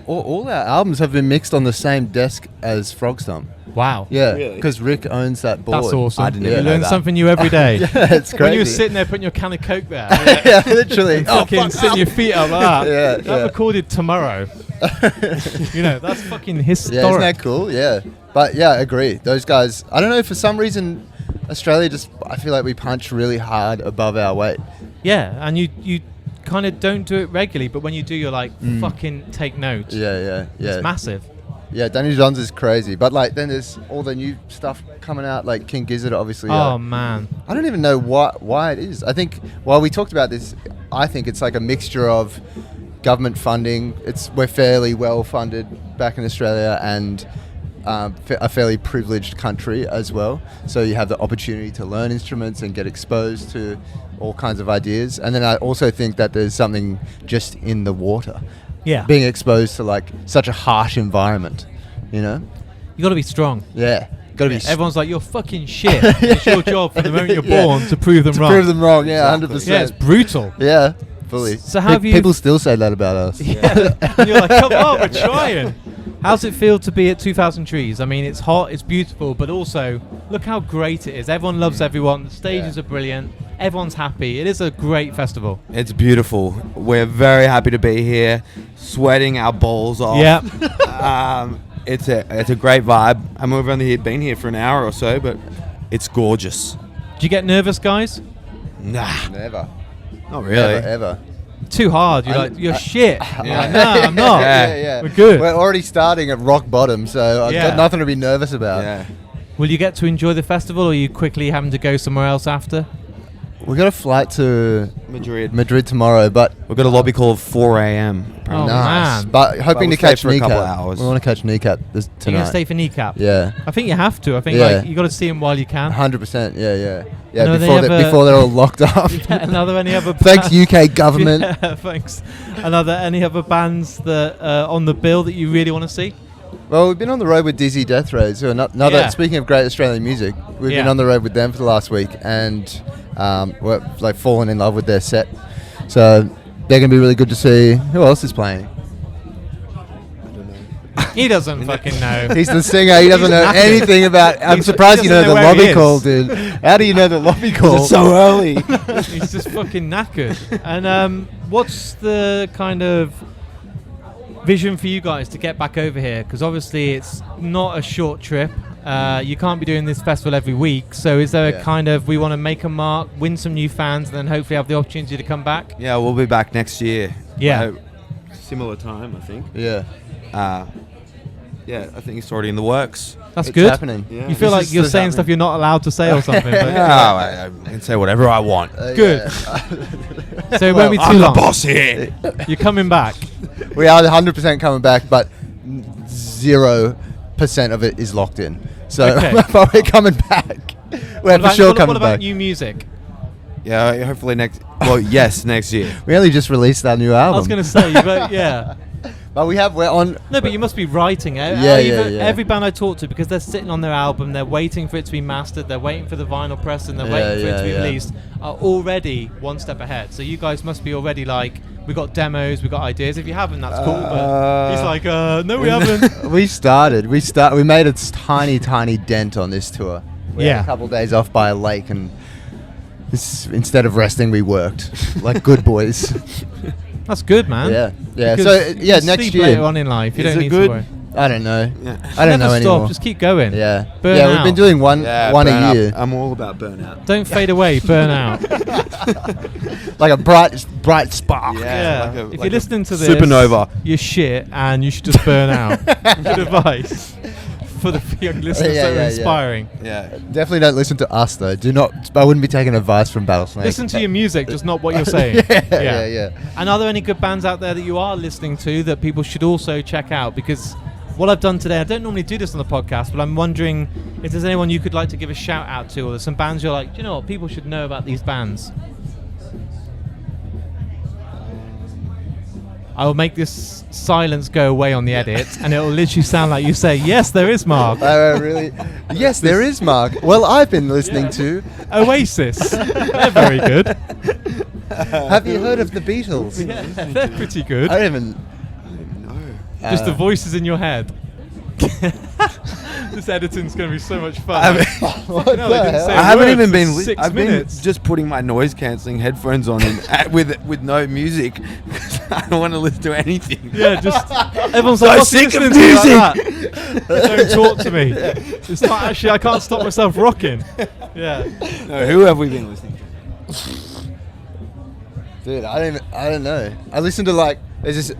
H: All our albums have been mixed on the same desk as Frog Stomp.
A: Wow.
H: Yeah,
G: Really?
H: because Rick owns that board.
A: That's awesome.
G: I didn't
A: You
G: even know
A: learn
G: that.
A: something new every day.
H: Yeah, it's crazy.
A: When you were sitting there putting your can of Coke there.
H: Yeah, literally.
A: Fucking sitting your feet up like that.
H: Yeah,
A: That
H: yeah.
A: recorded tomorrow. You know, that's fucking historic.
H: Yeah, isn't that cool? Yeah. But yeah, I agree. Those guys, I don't know, for some reason, Australia just, I feel like we punch really hard above our weight.
A: Yeah, and you kind of don't do it regularly, but when you do, you're like, fucking take note.
H: Yeah.
A: It's massive.
H: Yeah, Danny Johns is crazy. But like, then there's all the new stuff coming out, like King Gizzard, obviously.
A: Oh, man.
H: I don't even know why it is. I think while we talked about this, I think it's like a mixture of government funding. We're fairly well funded back in Australia, and a fairly privileged country as well. So you have the opportunity to learn instruments and get exposed to all kinds of ideas. And then I also think that there's something just in the water.
A: Yeah.
H: Being exposed to like such a harsh environment, you know?
A: You got to be strong.
H: Yeah. Gotta be
A: Everyone's like, you're fucking shit. It's your job from the moment you're
H: Yeah.
A: born to prove them
H: to
A: wrong.
H: prove them wrong, yeah, 100%.
A: Yeah, it's brutal.
H: Yeah, fully.
A: So how have you-
H: People still say that about us.
A: Yeah. And you're like, come on, we're trying. How's it feel to be at 2000 Trees? I mean, it's hot, it's beautiful, but also, look how great it is. Everyone loves everyone. The stages are brilliant. Everyone's happy. It is a great festival.
G: It's beautiful. We're very happy to be here, sweating our balls off.
A: Yeah.
G: it's a great vibe. And we've only been here for an hour or so, but it's gorgeous.
A: Do you get nervous, guys?
G: Nah,
H: Never.
G: not really.
H: Ever.
A: Too hard. You're like, you're shit.
G: Yeah.
A: Like, no, I'm not.
H: Yeah.
A: We're good.
H: We're already starting at rock bottom, so I've
A: Yeah.
H: got nothing to be nervous about.
G: Yeah.
A: Will you get to enjoy the festival, or are you quickly having to go somewhere else after?
H: We got a flight to
G: Madrid
H: tomorrow, but
G: We've got a lobby call of 4 a.m.
A: Oh,
H: nice.
A: man.
H: But hoping
G: we'll
H: to
G: stay
H: catch
G: for a couple
H: Kneecap.
G: of hours.
H: We want to catch Kneecap
A: You're going
H: tonight.
A: to stay for Kneecap?
H: Yeah.
A: I think you have to. I think
H: Yeah.
A: like you got to see him while you can.
H: 100%. Yeah.
A: No, they
H: Before they're all locked up.
A: And are there any other
H: Thanks, UK government.
A: Yeah, thanks. And are there any other bands that on the bill that you really want to see?
H: Well, we've been on the road with Dizzy Death Rays, who are another.
A: Yeah.
H: Speaking of great Australian music, we've been
A: Yeah.
H: on the road with them for the last week, and we're like fallen in love with their set. So they're gonna be really good to see. Who else is playing?
A: He doesn't fucking know.
H: He's the singer. He doesn't know
A: knackered.
H: anything about. I'm
A: He's-
H: surprised
A: he
H: you know
A: doesn't
H: the
A: know where he
H: lobby
A: is.
H: call, dude. How do you know the lobby call?
G: so early.
A: He's just fucking knackered. And what's the kind of vision for you guys to get back over here? Because obviously it's not a short trip. You can't be doing this festival every week. So is there a
H: Yeah.
A: kind of, we want to make a mark, win some new fans, and then hopefully have the opportunity to come back?
G: Yeah, we'll be back next year.
A: Yeah.
G: Similar time, I think.
H: Yeah,
G: Yeah, I think it's already in the works.
A: That's
H: it's
A: good.
H: happening.
G: Yeah.
A: You feel
H: This
A: like
H: is
A: you're
H: just
A: saying stuff
H: happening.
A: you're not allowed to say or something. But
G: Yeah, I can say whatever I want.
A: Good.
H: Yeah.
A: So it won't be too
G: I'm the
A: long.
G: boss here.
A: You're coming back.
H: We are 100% coming back, but 0% of it is locked in. So
A: Okay.
H: but we're coming back. We're for sure coming
A: what about
H: back.
A: new music?
G: Yeah, hopefully next. Well, yes, next year.
H: We only just released our new
A: I
H: album.
A: was going to say, but yeah.
H: But we're on.
A: No, but you must be writing it.
H: Yeah,
A: Even
H: yeah.
A: Every band I talk to, because they're sitting on their album, they're waiting for it to be mastered, they're waiting for the vinyl press, and they're waiting for it to be released, are already one step ahead. So you guys must be already like, we got demos, we got ideas. If you haven't, that's cool. But he's like, no, we haven't.
H: We made a tiny dent on this tour. We had
A: Yeah.
H: a couple of days off by a lake, and instead of resting, we worked like good boys.
A: That's good, man.
H: Yeah.
A: Because
H: So
A: you can
H: next
A: sleep
H: year.
A: later on in life. You
G: Is
A: don't
G: it
A: need
G: good?
A: to worry.
H: I don't know.
G: Yeah.
H: I don't
A: Never
H: know
A: stop.
H: anymore.
A: Just keep going.
H: Yeah.
A: Burn
H: yeah,
A: out.
H: we've been doing one
G: burn
H: a
G: up.
H: year.
G: I'm all about burnout.
A: Don't fade away. Burn out.
H: Like a bright spark.
A: Yeah.
G: like a-
A: If
G: like
A: you're
G: a
A: listening to this,
G: supernova.
A: you're shit, and you should just burn out. Good advice for the young listeners.
H: Yeah,
A: So
H: yeah, yeah.
A: inspiring.
G: Yeah.
H: Definitely don't listen to us though. Do not. I wouldn't be taking advice from Battlesnake.
A: Listen to your music, just not what you're saying.
H: yeah.
A: And are there any good bands out there that you are listening to that people should also check out? Because what I've done today, I don't normally do this on the podcast, but I'm wondering if there's anyone you could like to give a shout out to, or there's some bands you're like, do you know what, people should know about these bands. I will make this silence go away on the edit, and it'll literally sound like you say, yes, there is Mark.
H: Really? Yes, there is Mark. Well, I've been listening to.
A: Oasis. They're very good.
H: Have you heard of the Beatles?
A: Yeah, they're pretty good.
H: I don't even.
A: Just the voices in your head. This editing's going to be so much fun.
H: What
A: No, they
H: the
A: didn't
H: hell?
A: say
G: I haven't
A: word
G: even
A: for
G: been.
A: 6
G: I've
A: minutes.
G: been just putting my noise cancelling headphones on and with no music. 'Cause I don't want to listen to anything.
A: Yeah, just everyone's
G: So
A: like, what's he
G: sick of
A: listening to like that? Don't talk to me. It's not actually. I can't stop myself rocking. Yeah.
G: No, who have we been listening to?
H: Dude, I don't know. I listen to there's this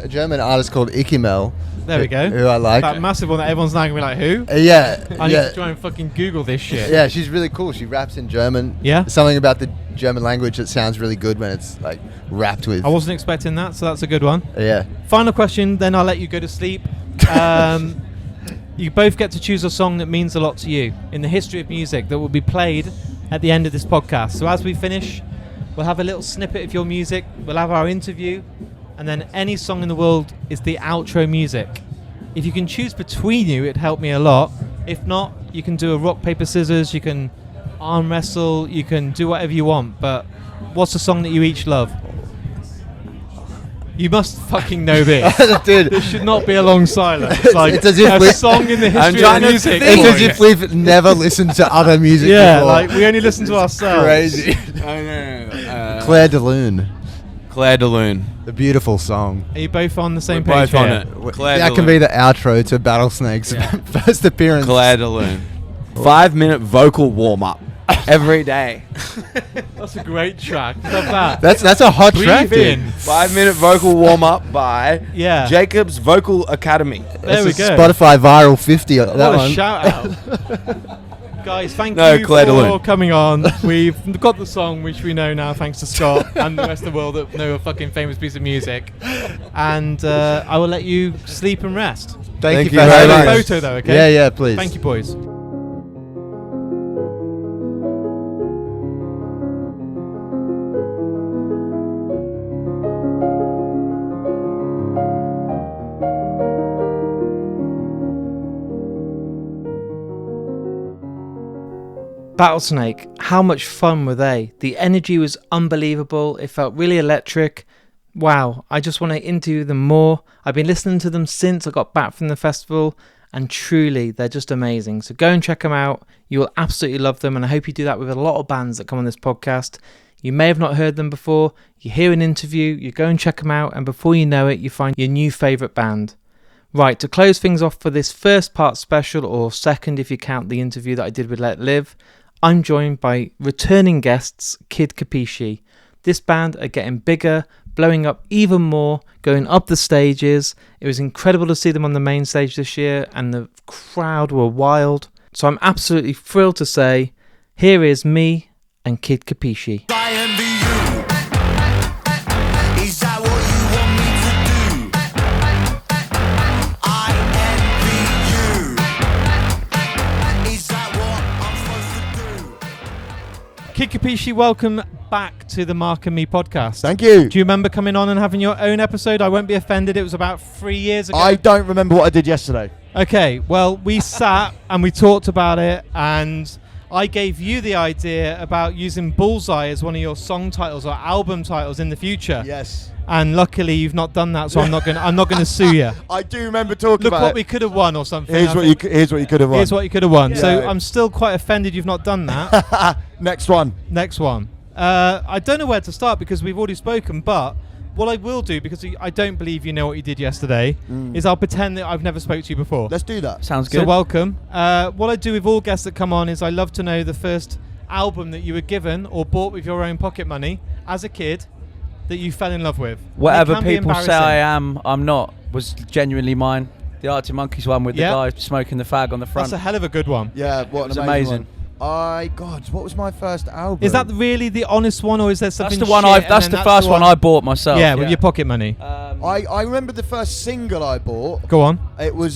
H: German artist called Ikimel.
A: There we go.
H: Who I like.
A: That massive one that everyone's now gonna be like, who?
H: Yeah.
A: I need
H: yeah.
A: to try and fucking Google this shit.
H: Yeah, she's really cool. She raps in German.
A: Yeah?
H: Something about the German language that sounds really good when it's like rapped with.
A: I wasn't expecting that, so that's a good one.
H: Yeah.
A: Final question, then I'll let you go to sleep. You both get to choose a song that means a lot to you in the history of music that will be played at the end of this podcast. So as we finish, we'll have a little snippet of your music, we'll have our interview, and then any song in the world is the outro music. If you can choose between you, it'd help me a lot. If not, you can do a rock, paper, scissors, you can arm wrestle, you can do whatever you want, but what's the song that you each love? You must fucking know this.
H: Dude.
A: There should not be a long silence. It's like
H: It's as if
A: a
H: we-
A: song in the
G: I'm
A: history
G: trying
A: of
G: to
A: music.
G: think.
H: It's as if we've never listened to other music
A: Yeah,
H: before.
A: like we only listen to ourselves.
H: Crazy.
G: I know.
H: Claire de Lune.
G: Claire de Lune.
H: The beautiful song.
A: Are you both on the same
G: We're
A: page
G: both on
A: here?
G: it. Claire
H: That
G: de
H: can
G: Lune.
H: be the outro to Battlesnake's first appearance.
G: Claire de Lune. 5-minute vocal warm-up every day.
A: That's a great track. Love that.
H: That's a hot track,
A: Breathe
H: dude.
A: in.
G: 5-minute vocal warm-up by
A: Yeah.
G: Jacob's Vocal Academy.
A: There we
H: That's
A: go.
H: a Spotify viral 50.
A: What
H: That
A: a
H: one.
A: shout out. Guys, thank
G: No,
A: you
G: Claire de
A: for
G: Lune.
A: coming on. We've got the song, which we know now thanks to Scott and the rest of the world that know a fucking famous piece of music. And I will let you sleep and rest.
H: Thank you
G: you
H: for
G: very
H: having
G: much.
H: us.
A: Photo though, okay?
H: Yeah, please.
A: Thank you, boys. Battlesnake, how much fun were they? The energy was unbelievable. It felt really electric. Wow, I just want to interview them more. I've been listening to them since I got back from the festival, and truly, they're just amazing. So go and check them out. You will absolutely love them, and I hope you do that with a lot of bands that come on this podcast. You may have not heard them before. You hear an interview, you go and check them out, and before you know it, you find your new favourite band. Right, to close things off for this first part special, or second if you count the interview that I did with Let Live, I'm joined by returning guests Kid Kapichi. This band are getting bigger, blowing up even more, going up the stages. It was incredible to see them on the main stage this year, and the crowd were wild. So I'm absolutely thrilled to say, here is me and Kid Kapichi.
C: I envy you. Is that what you want me to do? I envy you. Is that what I'm supposed to do?
A: Kid Kapichi, welcome back to the Mark and Me podcast.
F: Thank you.
A: Do you remember coming on and having your own episode? I won't be offended. It was about 3 years ago.
F: I don't remember what I did yesterday.
A: Okay, well, we sat and we talked about it, and I gave you the idea about using Bullseye as one of your song titles or album titles in the future.
F: Yes.
A: And luckily, you've not done that, so I'm not gonna sue you.
F: I do remember talking
A: Look
F: about
A: what
F: it.
A: we could have won or something.
F: Here's
A: I
F: what
A: think.
F: you could have won.
A: Here's what you could have won. So
F: Yeah.
A: I'm still quite offended you've not done that.
F: Next one.
A: Next one. I don't know where to start because we've already spoken, but what I will do, because I don't believe you know what you did yesterday, is I'll pretend that I've never spoke to you before.
F: Let's do that.
B: Sounds
A: So
B: good.
A: welcome. What I do with all guests that come on is I love to know the first album that you were given or bought with your own pocket money as a kid that you fell in love with. And it
B: Whatever
A: can be
B: people say
A: embarrassing.
B: I am, I'm not, was genuinely mine. The Arctic Monkeys one with
A: Yeah.
B: the guy smoking the fag on the front.
A: That's a hell of a good one.
F: Yeah, what
B: It was
F: an
B: amazing.
F: one. God, what was my first album?
A: Is that really the honest one, or is there something?
B: That's the one.
A: shit
B: That's
A: and
B: the
A: then
B: first one I bought myself.
A: Yeah, with your pocket money.
F: I remember the first single I bought.
A: Go on.
F: It was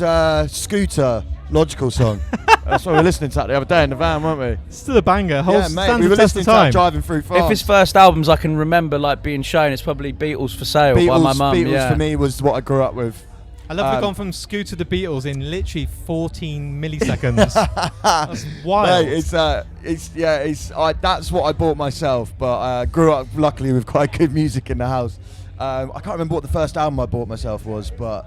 F: Scooter, Logical song. That's what we were listening to that the other day in the van, weren't we?
A: Still a banger. Whole
F: Yeah, mate.
A: stands
F: We were
A: the test
F: listening
A: of
F: to that
A: time.
F: driving through fast.
B: If his first albums I can remember like being shown, it's probably Beatles for Sale by my mum.
F: Beatles
B: Yeah.
F: for me was what I grew up with.
A: I love we've gone from Scooter to Beatles in literally 14 milliseconds. That's wild.
F: Mate, that's what I bought myself, but grew up luckily with quite good music in the house. I can't remember what the first album I bought myself was, but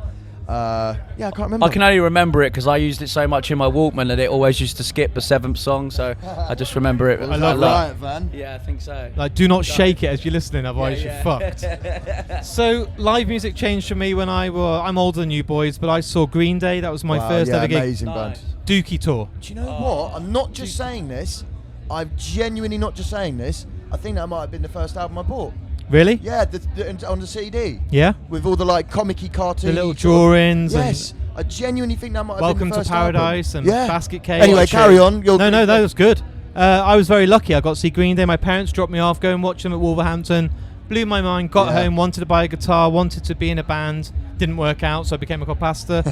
F: I can't remember.
B: I can only remember it because I used it so much in my Walkman that it always used to skip the 7th song, so I just remember it.
A: I love
B: a
A: that.
B: lot.
F: Right, Van.
B: Yeah, I think so.
A: Like, do not shake it as you're listening, otherwise
B: Yeah,
A: you're fucked. So, live music changed for me when I'm older than you boys, but I saw Green Day. That was my first ever gig.
F: Amazing band.
A: Dookie tour.
F: Do you know what? I'm not just saying this. I'm genuinely not just saying this. I think that might have been the first album I bought.
A: Really?
F: Yeah, on the CD.
A: Yeah?
F: With all the like comic-y cartoons.
A: The little drawings.
F: Yes. I genuinely think that might have
A: Welcome
F: been the
A: to
F: first
A: Paradise
F: album.
A: and Basket Case.
F: Anyway, carry on.
A: No, that was good. I was very lucky. I got to see Green Day. My parents dropped me off, go and watch them at Wolverhampton. Blew my mind. Got home, wanted to buy a guitar, wanted to be in a band. Didn't work out, so I became a pastor.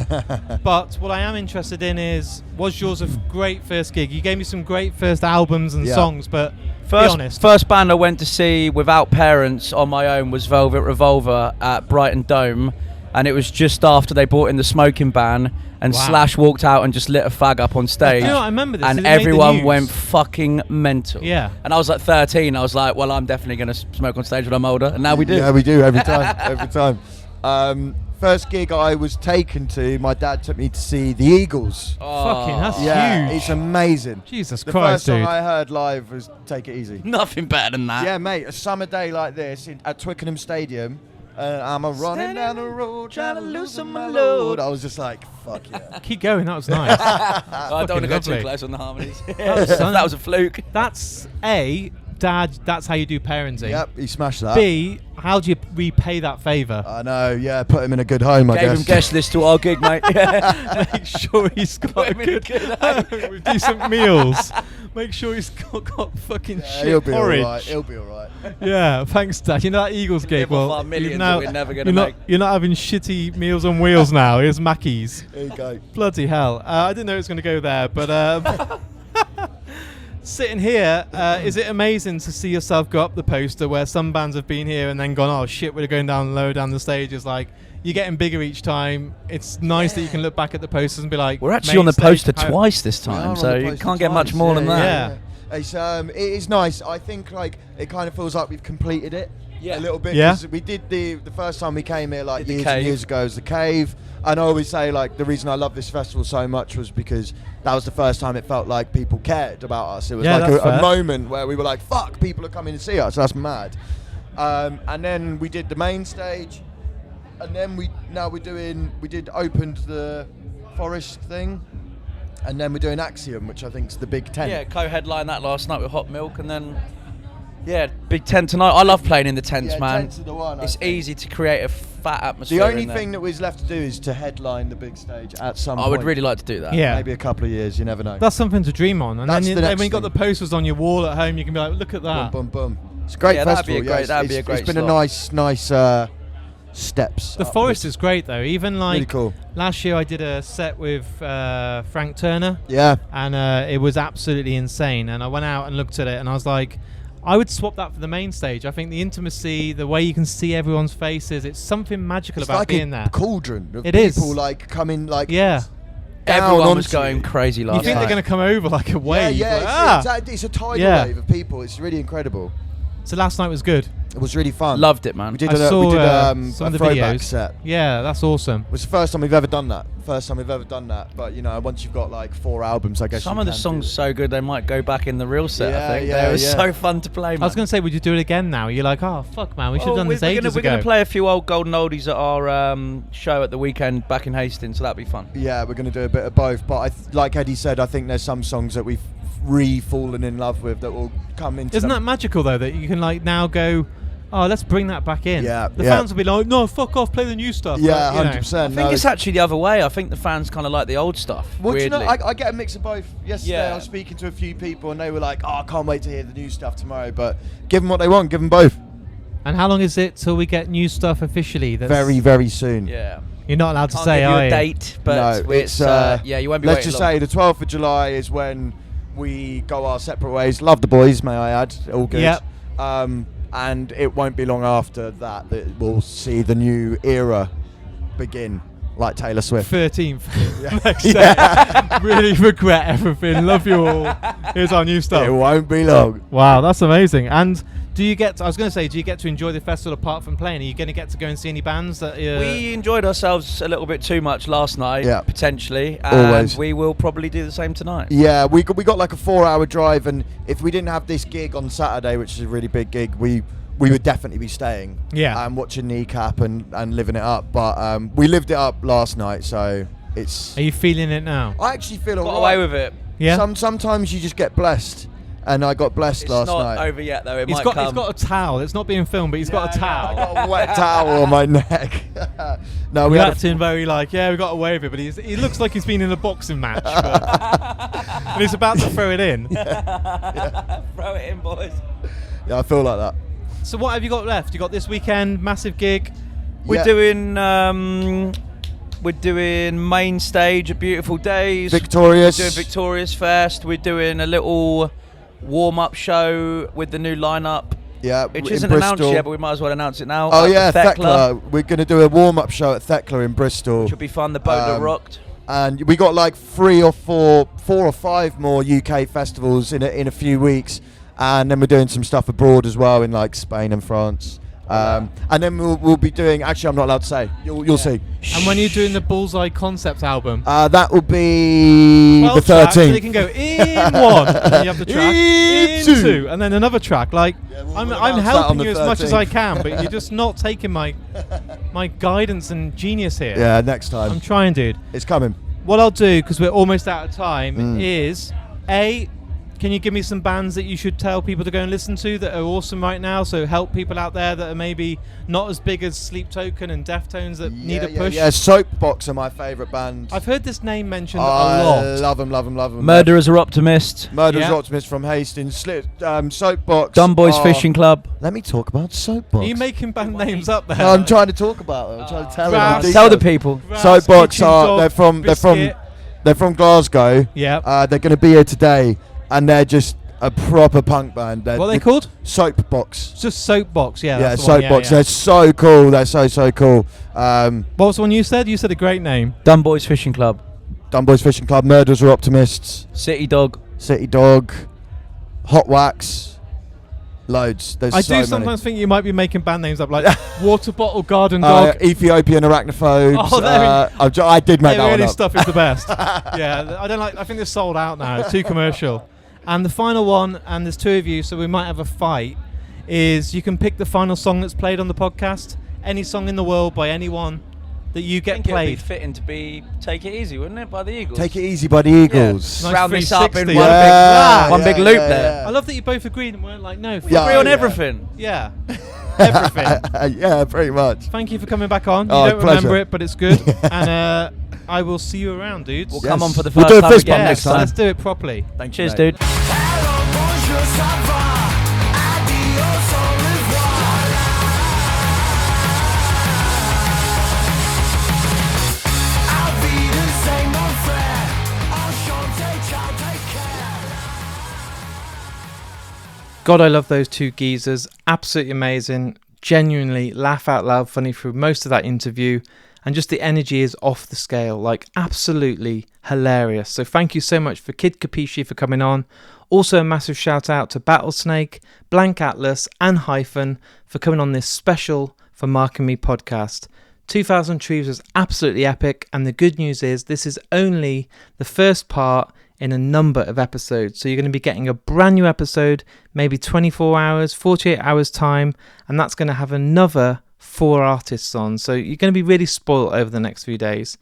A: But what I am interested in is, was yours a great first gig? You gave me some great first albums and songs, but be honest.
B: First band I went to see without parents on my own was Velvet Revolver at Brighton Dome, and it was just after they brought in the smoking ban, and
A: Wow.
B: Slash walked out and just lit a fag up on stage.
A: Do you know what? I remember this.
B: And
A: It made the
B: everyone
A: news.
B: went fucking mental.
A: Yeah.
B: And I was like 13. I was like, well, I'm definitely going to smoke on stage when I'm older. And now we do.
F: Yeah, we do every time. Every time. first gig I was taken to, my dad took me to see the Eagles.
A: Fucking, that's
F: Yeah,
A: huge.
F: it's amazing.
A: Jesus
F: The
A: Christ,
F: first song
A: dude.
F: I heard live was Take It Easy.
I: Nothing better than that.
F: Yeah, mate, a summer day like this at Twickenham Stadium, I'm a running down the road trying to loosen my load. I was just like, fuck yeah.
A: Keep going, that was nice.
I: I don't want to go too
A: lovely.
I: close on the harmonies.
A: Son-
I: That was a fluke.
A: That's A, Dad, that's how you do parenting.
F: Yep, he smashed that.
A: B, how do you repay that favour?
F: I know, yeah, put him in a good home, I
I: Gave
F: guess.
I: him guest list to our gig, mate.
A: Make sure he's got a
I: him in a
A: good
I: good
A: home with decent meals. Make sure he's got fucking
F: Yeah,
A: shit
F: he'll be
A: porridge.
F: alright. He'll be alright.
A: Yeah, thanks, Dad. You know that Eagles gig?
I: Live off
A: Well,
I: our millions
A: you've
I: that
A: now,
I: we're never gonna
A: you're
I: make.
A: You're not having shitty Meals on Wheels now. Here's Mackey's.
F: There you go.
A: Bloody hell. I didn't know it was going to go there, but sitting here, is it amazing to see yourself go up the poster where some bands have been here and then gone, oh shit, we're going down low down the stages? Like, you're getting bigger each time. It's nice that you can look back at the posters and be like,
I: We're actually
A: main
I: on the
A: stage,
I: poster
A: how-
I: twice this
F: We are
I: time,
F: on
I: so
F: the
I: you
F: poster
I: can't get much
F: twice,
I: more than that.
A: Yeah.
F: It's it is nice. I think like it kind of feels like we've completed it a little bit.
A: Yeah.
F: 'cause we did the first time we came here like
I: Did the
F: years and
I: Cave.
F: years ago was the Cave. And I always say like the reason I love this festival so much was because that was the first time it felt like people cared about us. It was
A: Yeah,
F: like
A: that's
F: a
A: fair.
F: moment where we were like, fuck, people are coming to see us. That's mad. And then we did the main stage, and then we opened the Forest thing, and then we're doing Axiom, which I think is the big tent.
I: Yeah, co-headline that last night with Hot Milk, and then big tent tonight. I love playing in the tents,
F: Yeah,
I: man.
F: tents are the one, I
I: It's
F: think.
I: easy to create a fat atmosphere.
F: The only
I: in there.
F: thing that was left to do is to headline the big stage at some
I: I
F: point.
I: would really like to do that.
A: Yeah.
F: Maybe a couple of years, you never know.
A: That's something to dream on. And
F: That's
A: then,
F: the
A: then
F: next
A: when you got
F: thing.
A: the posters on your wall at home, you can be like, look at that.
F: Boom, boom, boom. It's a great
I: Yeah, that'd be
F: festival.
I: a great-
F: yeah,
I: that'd be a
F: it's
I: great
F: been a
I: slot.
F: nice steps.
A: The Forest is great though. Even like
F: really cool.
A: last year, I did a set with Frank Turner,
F: Yeah,
A: and it was absolutely insane. And I went out and looked at it, and I was like, I would swap that for the main stage. I think the intimacy, the way you can see everyone's faces, it's something magical
F: it's
A: about
F: like
A: being
F: a
A: there.
F: cauldron of
A: It
F: people
A: is.
F: like coming like
A: Yeah.
F: down
I: Everyone was
F: onto
I: going
F: you.
I: crazy
A: You
I: last
A: think
I: night.
A: they're going to come over like a wave?
F: Yeah,
A: like,
F: it's,
A: ah!
F: it's a tidal
A: Yeah.
F: wave of people. It's really incredible.
A: So last night was good.
F: It was really fun.
I: Loved it, man.
F: We did
A: I
F: a,
A: saw
F: we did
A: some
F: a
A: of the
F: throwback
A: videos.
F: set.
A: Yeah, that's awesome.
F: It was the first time we've ever done that. But you know, once you've got like 4 albums, I guess
I: Some
F: you
I: of the
F: can
I: songs
F: do
I: so good they might go back in the real set.
F: Yeah,
I: I think
F: yeah,
I: they were
F: yeah.
I: so fun to play. Man.
A: I was going to say, would you do it again now? You're like, oh, fuck, man, we should have done this ages
I: We're
A: ago.
I: going to play a few old golden oldies at our show at the weekend back in Hastings, so that'd be fun.
F: Yeah, we're going to do a bit of both. But like Eddie said, I think there's some songs that we've fallen in love with that will come into.
A: Isn't that magical, though, that you can like now go, oh, let's bring that back in?
F: Yeah,
A: The
F: yeah.
A: fans will be like, no, fuck off, play the new stuff.
F: Yeah,
A: Like, you know.
F: 100%.
I: I think it's actually the other way. I think the fans kind of like the old stuff.
F: Well, do you know,
I: weirdly.
F: I get a mix of both. Yesterday,
I: Yeah.
F: I was speaking to a few people, and they were like, "Oh, I can't wait to hear the new stuff tomorrow." But give them what they want. Give them both.
A: And how long is it till we get new stuff officially? That's
F: Very, very soon.
I: Yeah.
A: You're not allowed to
I: Can't
A: say,
I: give you
A: are
I: a
A: you?
I: date, but
F: No,
I: it's yeah, you won't be
F: Let's
I: waiting
F: just
I: long.
F: say the 12th of July is when we go our separate ways. Love the boys, may I add. All good.
A: Yep.
F: And it won't be long after that we'll see the new era begin, like Taylor Swift.
A: 13th. Next day. Really regret everything. Love you all. Here's our new
F: It
A: stuff.
F: won't be long.
A: Wow, that's amazing. And do you get to, I was going to say, do you get to enjoy the festival apart from playing? Are you going to get to go and see any bands that
I: We enjoyed ourselves a little bit too much last night,
F: Yeah.
I: potentially, and
F: Always.
I: we will probably do the same tonight.
F: Yeah, we got like a 4-hour drive, and if we didn't have this gig on Saturday, which is a really big gig, we would definitely be staying.
A: Yeah.
F: And watching Kneecap and living it up. But we lived it up last night, so it's.
A: Are you feeling it now?
F: I actually feel
I: Got
F: alright.
I: away with it.
A: Yeah.
F: Sometimes you just get blessed, and I got blessed
I: It's
F: last
I: not
F: night.
I: over yet, though. It
A: He's
I: might
A: got,
I: come.
A: he's got a towel. It's not being filmed, but he's got a towel.
F: I got a wet towel on my neck. No, we
A: We're
F: had
A: acting very like, yeah, we got away with it, but he looks like he's been in a boxing match. And he's about to throw it in.
I: Throw it in, boys.
F: Yeah, I feel like that.
A: So what have you got left? You got this weekend, massive gig.
I: We're
F: Yeah.
I: doing main stage at Beautiful Days.
F: Victorious.
I: We're doing Victorious Fest. We're doing a little warm-up show with the new lineup,
F: Yeah,
I: which
F: in
I: isn't announced
F: Bristol.
I: yet, but we might as well announce it now.
F: Oh
I: At
F: yeah,
I: Thekla,
F: Thekla. We're going to do a warm-up show at Thekla in Bristol.
I: which will be fun. The boat that
F: Um,
I: rocked.
F: And we got like 4 or 5 more UK festivals in a few weeks, and then we're doing some stuff abroad as well in like Spain and France. And then we'll be doing. Actually, I'm not allowed to say. You'll see.
A: And when you're doing the Bullseye concept album,
F: That will be the 13th.
A: So you can go in one, and then you have the track in two, and then another track. Like I'm helping you as much as I can, but you're just not taking my guidance and genius here.
F: Yeah, next time.
A: I'm trying, dude.
F: It's coming.
A: What I'll do, because we're almost out of time, is can you give me some bands that you should tell people to go and listen to that are awesome right now? So help people out there that are maybe not as big as Sleep Token and Deftones that need a push.
F: Yeah, Soapbox are my favourite band.
A: I've heard this name mentioned a lot.
F: I love them.
I: Murderers Are Optimists.
F: Murderers Are Optimists from Hastings. Soapbox.
I: Dumb Boys Fishing Club.
F: Let me talk about Soapbox.
A: Are you making band names up there?
F: No, I'm trying to talk about them. I'm trying to tell them.
I: Tell the people.
F: Soapbox they're from Glasgow.
A: Yeah.
F: They're going to be here today, and they're just a proper punk band.
A: What are they called?
F: Soapbox.
A: It's just Soapbox, yeah.
F: Yeah,
A: that's the one.
F: Soapbox.
A: Yeah.
F: They're so cool. They're so cool.
A: What was the one you said? You said a great name.
I: Dumb Boys Fishing Club.
F: Dumb Boys Fishing Club. Murderers Are Optimists.
I: City Dog.
F: Hot Wax. Loads. There's
A: I
F: so
A: do
F: many.
A: sometimes think you might be making band names up, like Water Bottle Garden Dog.
F: Ethiopian Arachnophobes.
A: Oh,
F: I did make that one up.
A: stuff is the best. Yeah, I don't like. I think they're sold out now. It's too commercial. And the final one, and there's two of you, so we might have a fight. Is you can pick the final song that's played on the podcast, any song in the world by anyone that you get played.
I: It'd be fitting to be "Take It Easy," wouldn't it, by the Eagles?
F: Take It Easy by the Eagles.
A: Nice
I: Round this up in
A: 360.
I: one big loop there.
A: I love that you both agreed and weren't like, no.
I: We agree on everything.
A: Yeah. Everything.
F: Yeah, pretty much.
A: Thank you for coming back on.
F: Oh,
A: You don't
F: pleasure.
A: remember it, but it's good. And I will see you around, dudes.
I: We'll come on for the
F: We'll
I: first
F: do a
I: time
F: fist
I: again
F: bump
I: next
F: next
I: time.
A: Let's do it properly.
F: Thank
I: Cheers,
F: you, mate.
I: dude.
A: God, I love those two geezers. Absolutely amazing. Genuinely laugh out loud funny through most of that interview. And just the energy is off the scale. Like, absolutely hilarious. So thank you so much for Kid Kapichi for coming on. Also a massive shout out to Battlesnake, Blank Atlas and Hyphen for coming on this special for Mark and Me podcast. 2000trees was absolutely epic. And the good news is this is only the first part in a number of episodes. So you're going to be getting a brand new episode, maybe 24 hours, 48 hours time, and that's going to have another 4 artists on. So you're going to be really spoiled over the next few days.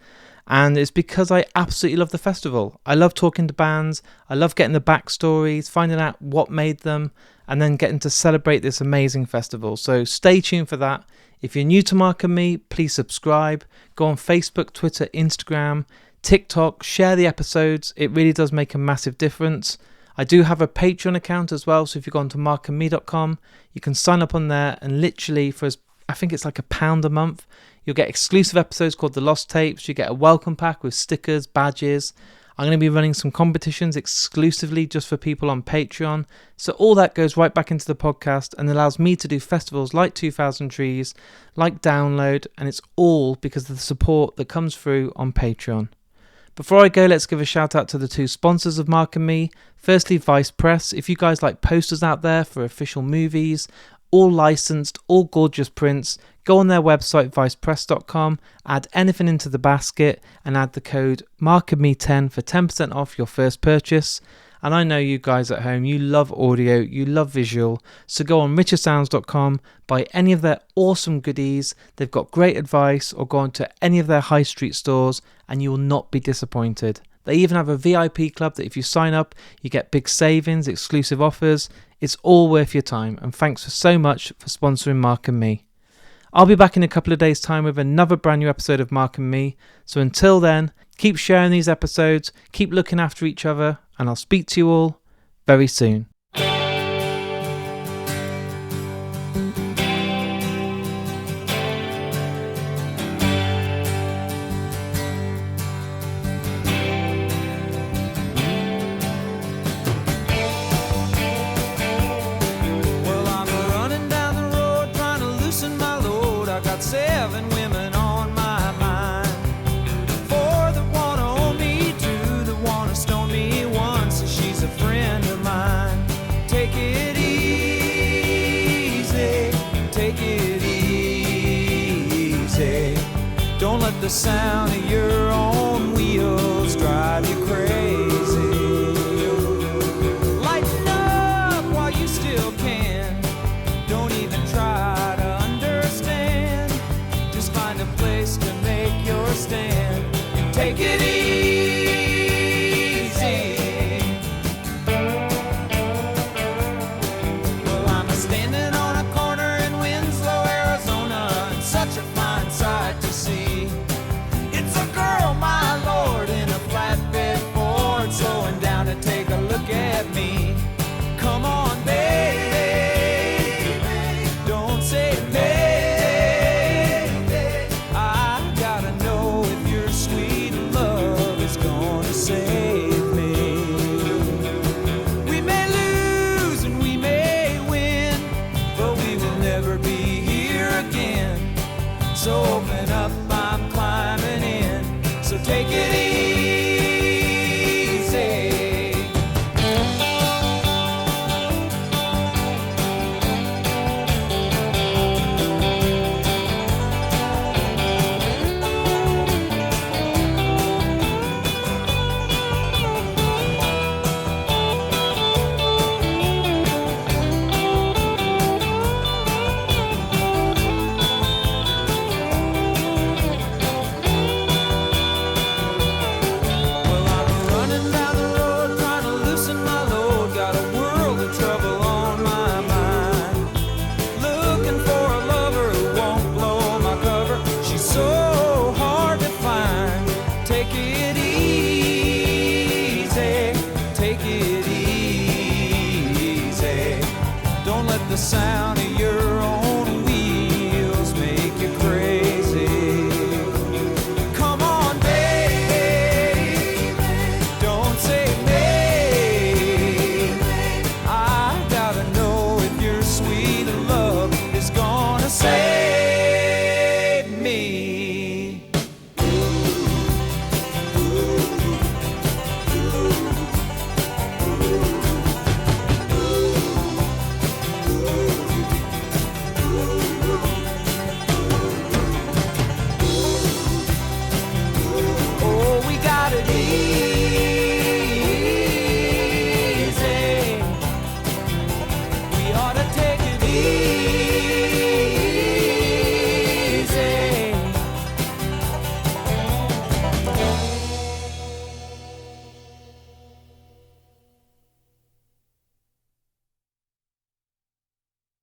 A: And it's because I absolutely love the festival. I love talking to bands. I love getting the backstories, finding out what made them, and then getting to celebrate this amazing festival. So stay tuned for that. If you're new to Mark and Me, please subscribe. Go on Facebook, Twitter, Instagram, TikTok, share the episodes. It really does make a massive difference. I do have a Patreon account as well, so if you go on to markandme.com, you can sign up on there, and literally for I think it's like £1 a month, you'll get exclusive episodes called The Lost Tapes. You get a welcome pack with stickers, badges. I'm going to be running some competitions exclusively just for people on Patreon. So all that goes right back into the podcast and allows me to do festivals like 2000trees, like Download, and it's all because of the support that comes through on Patreon. Before I go, let's give a shout out to the two sponsors of Mark and Me. Firstly, Vice Press. If you guys like posters out there for official movies, all licensed, all gorgeous prints, go on their website, vicepress.com, add anything into the basket, and add the code MarkandMe10 for 10% off your first purchase. And I know you guys at home, you love audio, you love visual, so go on richersounds.com, buy any of their awesome goodies. They've got great advice, or go on to any of their high street stores and you will not be disappointed. They even have a VIP club that if you sign up, you get big savings, exclusive offers. It's all worth your time, and thanks so much for sponsoring Mark and Me. I'll be back in a couple of days' time with another brand new episode of Mark and Me. So until then, keep sharing these episodes, keep looking after each other, and I'll speak to you all very soon.
C: Well, I'm running down the road trying to loosen my load. I got 7 women on my mind. 4 that wanna own me, 2 that wanna stone me, 1 says she's a friend of mine. the sound of your own wheels drive you crazy. Lighten up while you still can. Don't even try to understand. Just find a place to make your stand and take it easy. Well, I'm standing on a corner in Winslow, Arizona, and such a fine sight to see. It's a girl, my lord, in a flatbed Ford, slowing down to take a look at me. Come on, baby, don't say baby. I gotta know if your sweet love is gonna save me. We may lose and we may win, but we will never be here again. So open up, I'm climbing in. So take it easy. Well, I'm running down the road trying to loosen my load. Got a world of trouble on my mind. Looking for a lover who won't blow my cover. She's so hard to find. Take it easy. Take it easy. Don't let the sound